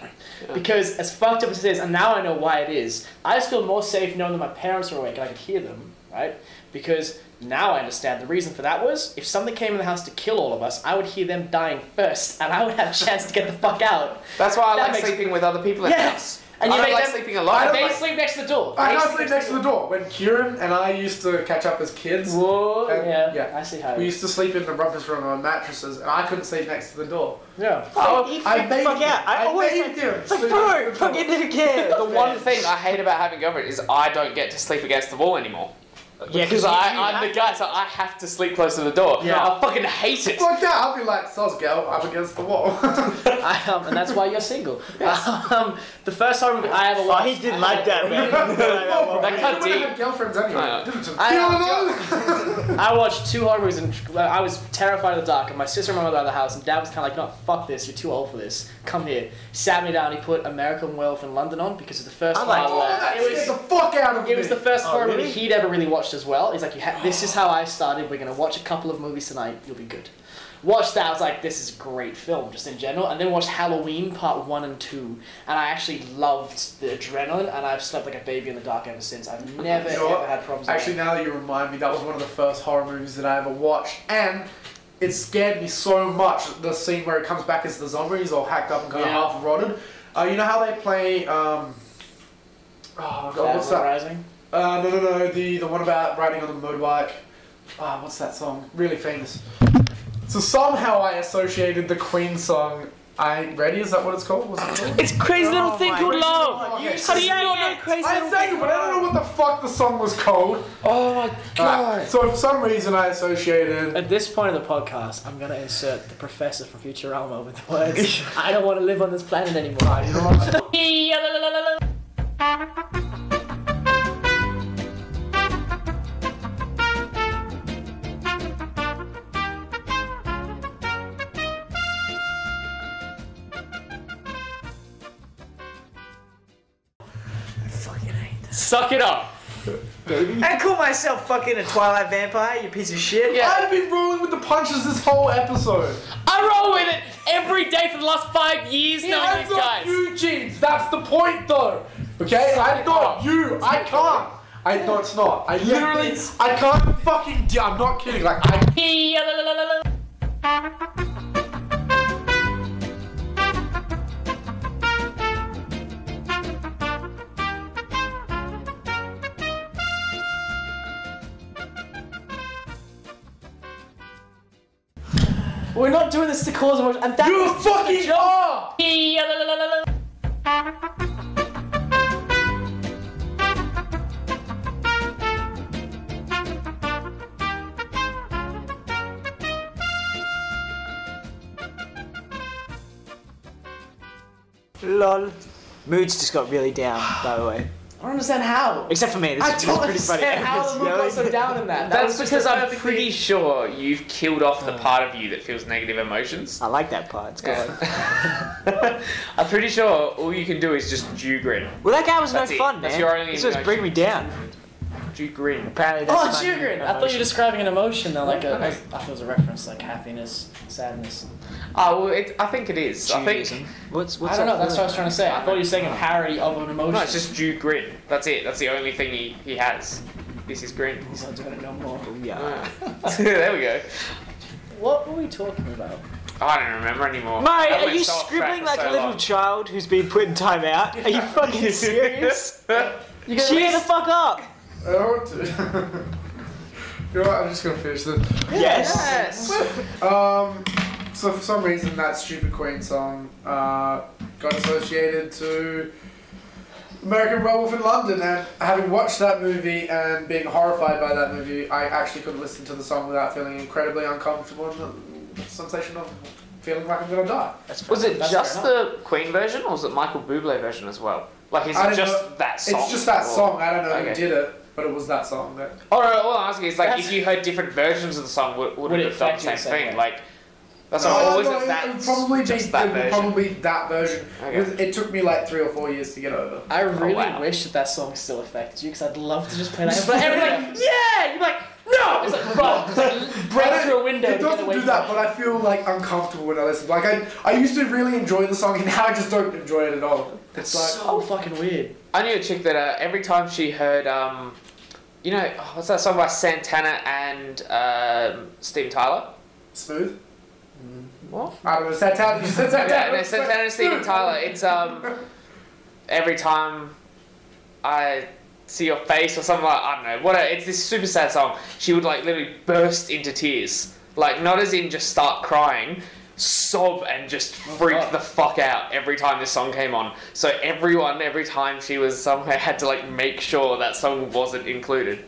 Speaker 2: Yeah.
Speaker 1: Because as fucked up as it is, and now I know why it is, I just feel more safe knowing that my parents are awake and I could hear them, right? Because now I understand the reason for that was if something came in the house to kill all of us, I would hear them dying first, and I would have a chance to get the fuck out.
Speaker 2: That's why I
Speaker 1: That
Speaker 2: like
Speaker 1: makes-
Speaker 2: sleeping with other people in the
Speaker 1: Yeah.
Speaker 2: house.
Speaker 1: And
Speaker 2: I
Speaker 1: you
Speaker 2: don't
Speaker 1: make
Speaker 2: like
Speaker 1: them-
Speaker 2: sleeping alone.
Speaker 1: They sleep next to the door.
Speaker 4: I
Speaker 1: They
Speaker 4: can't sleep next to the door. When Kieran and I used to catch up as kids,
Speaker 1: Whoa,
Speaker 4: And-
Speaker 1: yeah,
Speaker 4: yeah.
Speaker 1: I see how it
Speaker 4: we
Speaker 1: is.
Speaker 4: used to sleep in the rumpus room on mattresses, and I couldn't sleep next to the door.
Speaker 1: Yeah.
Speaker 3: Oh, you
Speaker 4: I
Speaker 3: freak the
Speaker 4: made
Speaker 3: fuck
Speaker 4: him.
Speaker 3: out. I always
Speaker 4: made
Speaker 3: like,
Speaker 4: him.
Speaker 3: it's like,
Speaker 4: Sleep
Speaker 3: bro,
Speaker 4: next to the
Speaker 3: fucking
Speaker 4: door.
Speaker 3: didn't care.
Speaker 2: The one thing I hate about having girlfriend is I don't get to sleep against the wall anymore.
Speaker 3: Yeah,
Speaker 2: Because I'm the guy, so I have to sleep close to the door.
Speaker 1: Yeah.
Speaker 2: I fucking hate it.
Speaker 4: Like that, I'll be like, "Soz girl, up against the wall."
Speaker 1: And that's why you're single. The first horror movie I ever
Speaker 3: Oh,
Speaker 1: watched.
Speaker 3: he didn't like that, man.
Speaker 2: That
Speaker 4: You
Speaker 2: can't
Speaker 4: wouldn't
Speaker 2: deep.
Speaker 4: have girlfriends anyway.
Speaker 2: I know.
Speaker 4: Didn't you?
Speaker 1: I watched 2 horror movies and I was terrified of the dark. And my sister and my mother out of the house, and Dad was kind of like, "No, fuck this. You're too old for this. Come here." Sat me down. He put American Werewolf in London on because it's the first
Speaker 3: I
Speaker 1: time.
Speaker 3: like
Speaker 4: Oh, that scared the fuck out of me.
Speaker 1: It was the first
Speaker 3: Oh,
Speaker 1: horror
Speaker 3: really?
Speaker 1: movie he'd ever really watched as well. He's like, "This is how I started. We're gonna watch a couple of movies tonight. You'll be good." Watched that. I was like, "This is a great film, just in general." And then watched Halloween Part 1 and 2, and I actually loved the adrenaline. And I've slept like a baby in the dark ever since. I've never
Speaker 4: You know what?
Speaker 1: ever had problems.
Speaker 4: Actually, now that you remind me, that was one of the first horror movies that I ever watched, and it scared me so much. The scene where it comes back as the zombie, he's all hacked up and kind of
Speaker 1: Yeah.
Speaker 4: half rotted. You know how they play? Oh god, what's that?
Speaker 1: Rising.
Speaker 4: No, the one about riding on the motorbike. What's that song? Really famous. So somehow I associated the Queen song. I ain't ready. Is that what it's called? What's it called?
Speaker 2: It's Crazy Little
Speaker 3: Oh
Speaker 2: Thing
Speaker 3: my
Speaker 2: Called
Speaker 3: God.
Speaker 2: Love.
Speaker 4: Okay.
Speaker 2: How do you not know Crazy
Speaker 4: I
Speaker 2: Little
Speaker 4: sang it, but I don't know what the fuck the song was called.
Speaker 2: Oh my god.
Speaker 4: So for some reason I associated.
Speaker 1: At this point of the podcast, I'm gonna insert the professor from Futurama with the words, "I don't want to live on this planet anymore."
Speaker 4: You know what?
Speaker 2: Suck it up.
Speaker 3: I call myself fucking a Twilight vampire, you piece of shit.
Speaker 2: Yeah.
Speaker 4: I've been rolling with the punches this whole episode.
Speaker 2: I roll with it every day for the last 5 years knowing
Speaker 4: I'm
Speaker 2: these
Speaker 4: not
Speaker 2: guys.
Speaker 4: you, Jeames. That's the point, though. Okay, I'm not you. I can't. No, it's not. I literally, I can't fucking. I'm not kidding. Like I.
Speaker 1: We're not doing this to cause emotion, and that
Speaker 4: You
Speaker 1: was just a
Speaker 4: fucking
Speaker 1: joke.
Speaker 4: are!
Speaker 3: Lol. Mood's just got really down, by the way.
Speaker 1: I don't understand how.
Speaker 3: Except for me. This
Speaker 1: I
Speaker 3: is
Speaker 1: don't
Speaker 3: pretty funny.
Speaker 1: understand how the mood got so down in that. That
Speaker 2: That's
Speaker 1: was
Speaker 2: because
Speaker 1: just a
Speaker 2: I'm
Speaker 1: perfect
Speaker 2: pretty
Speaker 1: thing.
Speaker 2: sure you've killed off the part of you that feels negative emotions.
Speaker 3: I like that part. It's good.
Speaker 2: I'm pretty sure all you can do is just Jew grin.
Speaker 3: Well, that guy was
Speaker 2: That's
Speaker 3: no
Speaker 2: it.
Speaker 3: fun, man.
Speaker 2: That's your only
Speaker 3: This was bringing me down.
Speaker 2: Jew grin.
Speaker 3: Apparently, that's
Speaker 1: Oh,
Speaker 3: my new
Speaker 1: chagrin! I thought you were
Speaker 3: emotion.
Speaker 1: describing an emotion though, like I thought it was a reference, like happiness, sadness.
Speaker 2: Oh, well, I think it is. I think.
Speaker 3: Judaism. What's
Speaker 1: I don't know.
Speaker 3: up
Speaker 1: That's
Speaker 3: with
Speaker 1: what I was trying to say. I thought you were saying a parody of an emotion.
Speaker 2: No, it's just Jew grin. That's it. That's the only thing he has. This is grin.
Speaker 1: He's not doing it no more.
Speaker 3: that? Yeah.
Speaker 2: There we go.
Speaker 1: What were we talking about?
Speaker 2: I don't remember anymore.
Speaker 3: Mate,
Speaker 2: That
Speaker 3: are
Speaker 2: went
Speaker 3: you
Speaker 2: so off
Speaker 3: scribbling
Speaker 2: track
Speaker 3: like
Speaker 2: for so
Speaker 3: a little
Speaker 2: long.
Speaker 3: child who's been put in timeout? Are you fucking serious?
Speaker 1: You
Speaker 3: Cheer the fuck up!
Speaker 4: I don't want to. You know what? I'm just gonna finish this.
Speaker 3: Yes.
Speaker 4: So for some reason that stupid Queen song got associated to American Werewolf in London, and having watched that movie and being horrified by that movie, I actually could listen to the song without feeling incredibly uncomfortable and the sensation of feeling like I'm gonna die.
Speaker 2: Was it
Speaker 1: That's
Speaker 2: just
Speaker 1: fair
Speaker 2: the Queen version, or was it Michael Bublé version as well? Like, is
Speaker 4: I
Speaker 2: it
Speaker 4: don't
Speaker 2: just
Speaker 4: know.
Speaker 2: that song?
Speaker 4: It's just that
Speaker 2: or-
Speaker 4: song. I don't know
Speaker 2: Okay.
Speaker 4: who did it, but it was that song. That
Speaker 2: Oh, no, all I'm asking is, like,
Speaker 1: That's-
Speaker 2: if you heard different versions of the song, would
Speaker 1: Would
Speaker 2: it
Speaker 1: it
Speaker 2: have done the
Speaker 1: affect you
Speaker 2: same
Speaker 1: the same
Speaker 2: thing?
Speaker 1: way?
Speaker 2: Like, that's what, or was it that,
Speaker 4: it would probably
Speaker 2: just
Speaker 4: be,
Speaker 2: that
Speaker 4: it would
Speaker 2: version?
Speaker 4: probably that version.
Speaker 2: Okay.
Speaker 4: It took me like 3 or 4 years to get over.
Speaker 1: I really
Speaker 2: wow.
Speaker 1: wish that song still affected you, because I'd love to just play that. But everyone's like, yeah! You're like, no! It's like, run! It's like, break through a window
Speaker 4: It
Speaker 1: to get
Speaker 4: doesn't
Speaker 1: away
Speaker 4: do
Speaker 1: from
Speaker 4: that,
Speaker 1: it.
Speaker 4: but I feel like uncomfortable when I listen. Like I used to really enjoy the song, and now I just don't enjoy it at all.
Speaker 1: It's
Speaker 4: It's like
Speaker 1: so fucking weird.
Speaker 2: I knew a chick that every time she heard, you know, what's that song by Santana and Steven Tyler?
Speaker 4: smooth.
Speaker 2: What?
Speaker 4: I don't know. Santana. You said Santana.
Speaker 2: Yeah, no, Santana and Steven Tyler. It's every time I see your face or something like, I don't know, whatever. It's this super sad song. She would like literally burst into tears, like not as in just start crying, sob and just freak the fuck out every time this song came on. So everyone, every time she was somewhere, had to like make sure that song wasn't included.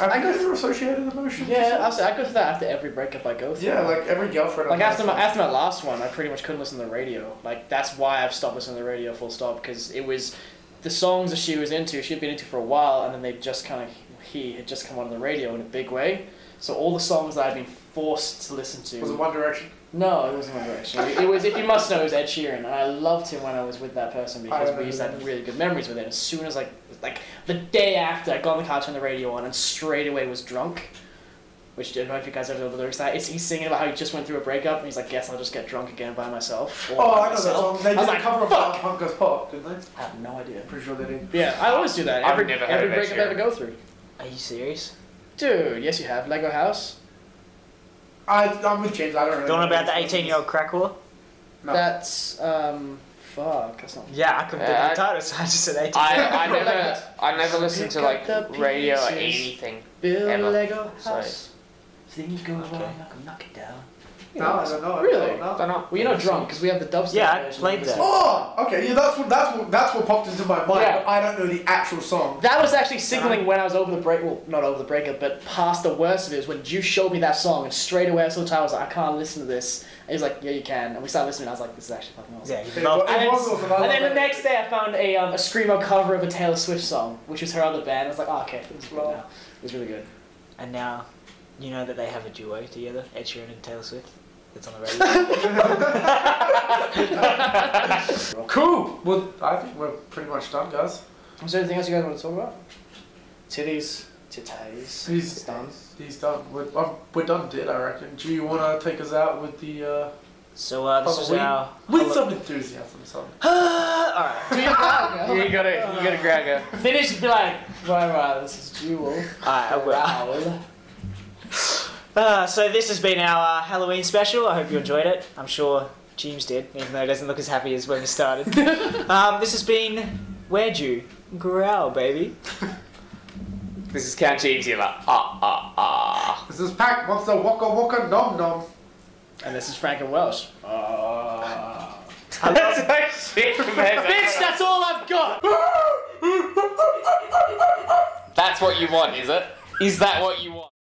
Speaker 4: I go through associated emotions.
Speaker 1: Yeah, I go through that after every breakup I go through.
Speaker 4: Yeah, like every girlfriend.
Speaker 1: Like
Speaker 4: I've
Speaker 1: after
Speaker 4: had.
Speaker 1: my last one, I pretty much couldn't listen to the radio. Like that's why I've stopped listening to the radio full stop, because it was the songs that she was into. She'd been into for a while, and then they just he had just come on the radio in a big way. So all the songs that I'd been forced to listen to.
Speaker 4: Was it One Direction?
Speaker 1: No, it wasn't One Direction. It was, if you must know, it was Ed Sheeran, and I loved him when I was with that person because we used to have really good memories with it. As soon as like the day after, I got in the car, turned the radio on, and straight away was drunk. Which I don't know if you guys ever know the lyrics. That he's singing about how he just went through a breakup, and he's like, "Guess I'll just get drunk again by myself." Or
Speaker 4: Oh,
Speaker 1: by
Speaker 4: I know that
Speaker 1: myself.
Speaker 4: song. They
Speaker 1: I was
Speaker 4: did
Speaker 1: like,
Speaker 4: a cover of
Speaker 1: "Fuck!"
Speaker 4: Punk Goes Pop, didn't they?
Speaker 1: I have no idea.
Speaker 4: Pretty sure they did.
Speaker 1: Yeah, I always do that.
Speaker 2: I've
Speaker 1: Every
Speaker 2: never heard
Speaker 1: every
Speaker 2: of Ed
Speaker 1: breakup I ever
Speaker 2: Sheeran.
Speaker 1: go through.
Speaker 3: Are you serious?
Speaker 1: Dude, yes you have. Lego House.
Speaker 4: I'm with James. I don't really.
Speaker 3: Don't know
Speaker 4: know
Speaker 3: about the
Speaker 4: these songs.
Speaker 3: 18-year-old crack whore?
Speaker 4: No.
Speaker 1: That's fuck. That's not.
Speaker 3: Yeah, I couldn't think
Speaker 2: Yeah,
Speaker 3: of the title, so I just said 18.
Speaker 2: I never listened to like
Speaker 1: Pick up the
Speaker 2: radio or
Speaker 1: pieces.
Speaker 2: anything.
Speaker 1: Build
Speaker 2: Ever.
Speaker 1: a Lego
Speaker 2: So-
Speaker 1: house. Things go
Speaker 3: Okay.
Speaker 1: wrong, I can knock it down.
Speaker 4: No, I don't know.
Speaker 1: Really?
Speaker 4: I don't know.
Speaker 2: Don't know.
Speaker 1: Well, you're not drunk because we have the dubstep.
Speaker 3: Yeah, I
Speaker 1: version
Speaker 3: played
Speaker 1: of this.
Speaker 3: that.
Speaker 4: Oh, okay. Yeah, that's what popped into my mind.
Speaker 1: Yeah.
Speaker 4: But I don't know the actual song.
Speaker 1: That was actually signaling when I was over the break. Well, not over the breakup, but past the worst of it. Was when you showed me that song, and straight away I saw the title. I was like, I can't listen to this. And he's like, Yeah, you can. And we started listening. And I was like, This is actually fucking awesome.
Speaker 3: Yeah,
Speaker 4: It
Speaker 3: you love
Speaker 4: was-
Speaker 1: And
Speaker 4: it
Speaker 1: then,
Speaker 4: was awesome. I
Speaker 1: and
Speaker 4: love
Speaker 1: then the
Speaker 4: it.
Speaker 1: next day I found a screamo cover of a Taylor Swift song, which was her other band. I was like, oh, okay, this is good now. It was really good.
Speaker 3: And now, you know that they have a duo together, Ed Sheeran and Taylor Swift. It's on the radio.
Speaker 4: Cool. Well, I think we're pretty much done, guys.
Speaker 1: Was there anything else you guys want to talk about? Titties. Titties.
Speaker 4: He's done. We're done, dead, I reckon. Do you want to take us out with the
Speaker 3: So this is
Speaker 4: Halloween.
Speaker 3: our...
Speaker 4: With some enthusiasm, son.
Speaker 3: Alright.
Speaker 4: Do your growl,
Speaker 2: You gotta grab her.
Speaker 1: Finish and be like, right, this is Jewel.
Speaker 3: Alright, I will.
Speaker 1: Growl.
Speaker 3: So this has been our Halloween special. I hope you enjoyed it. I'm sure Jeames did, even though he doesn't look as happy as when we started. This has been Where'd You? Growl, baby.
Speaker 2: This is Count Jeames. You're like, ah.
Speaker 4: This is Pac, Monster, Waka, Nom Nom.
Speaker 1: And this is Frank and Welsh.
Speaker 2: That's like shit, man.
Speaker 1: Bitch, that's all I've got!
Speaker 2: That's what you want, is it? Is that what you want?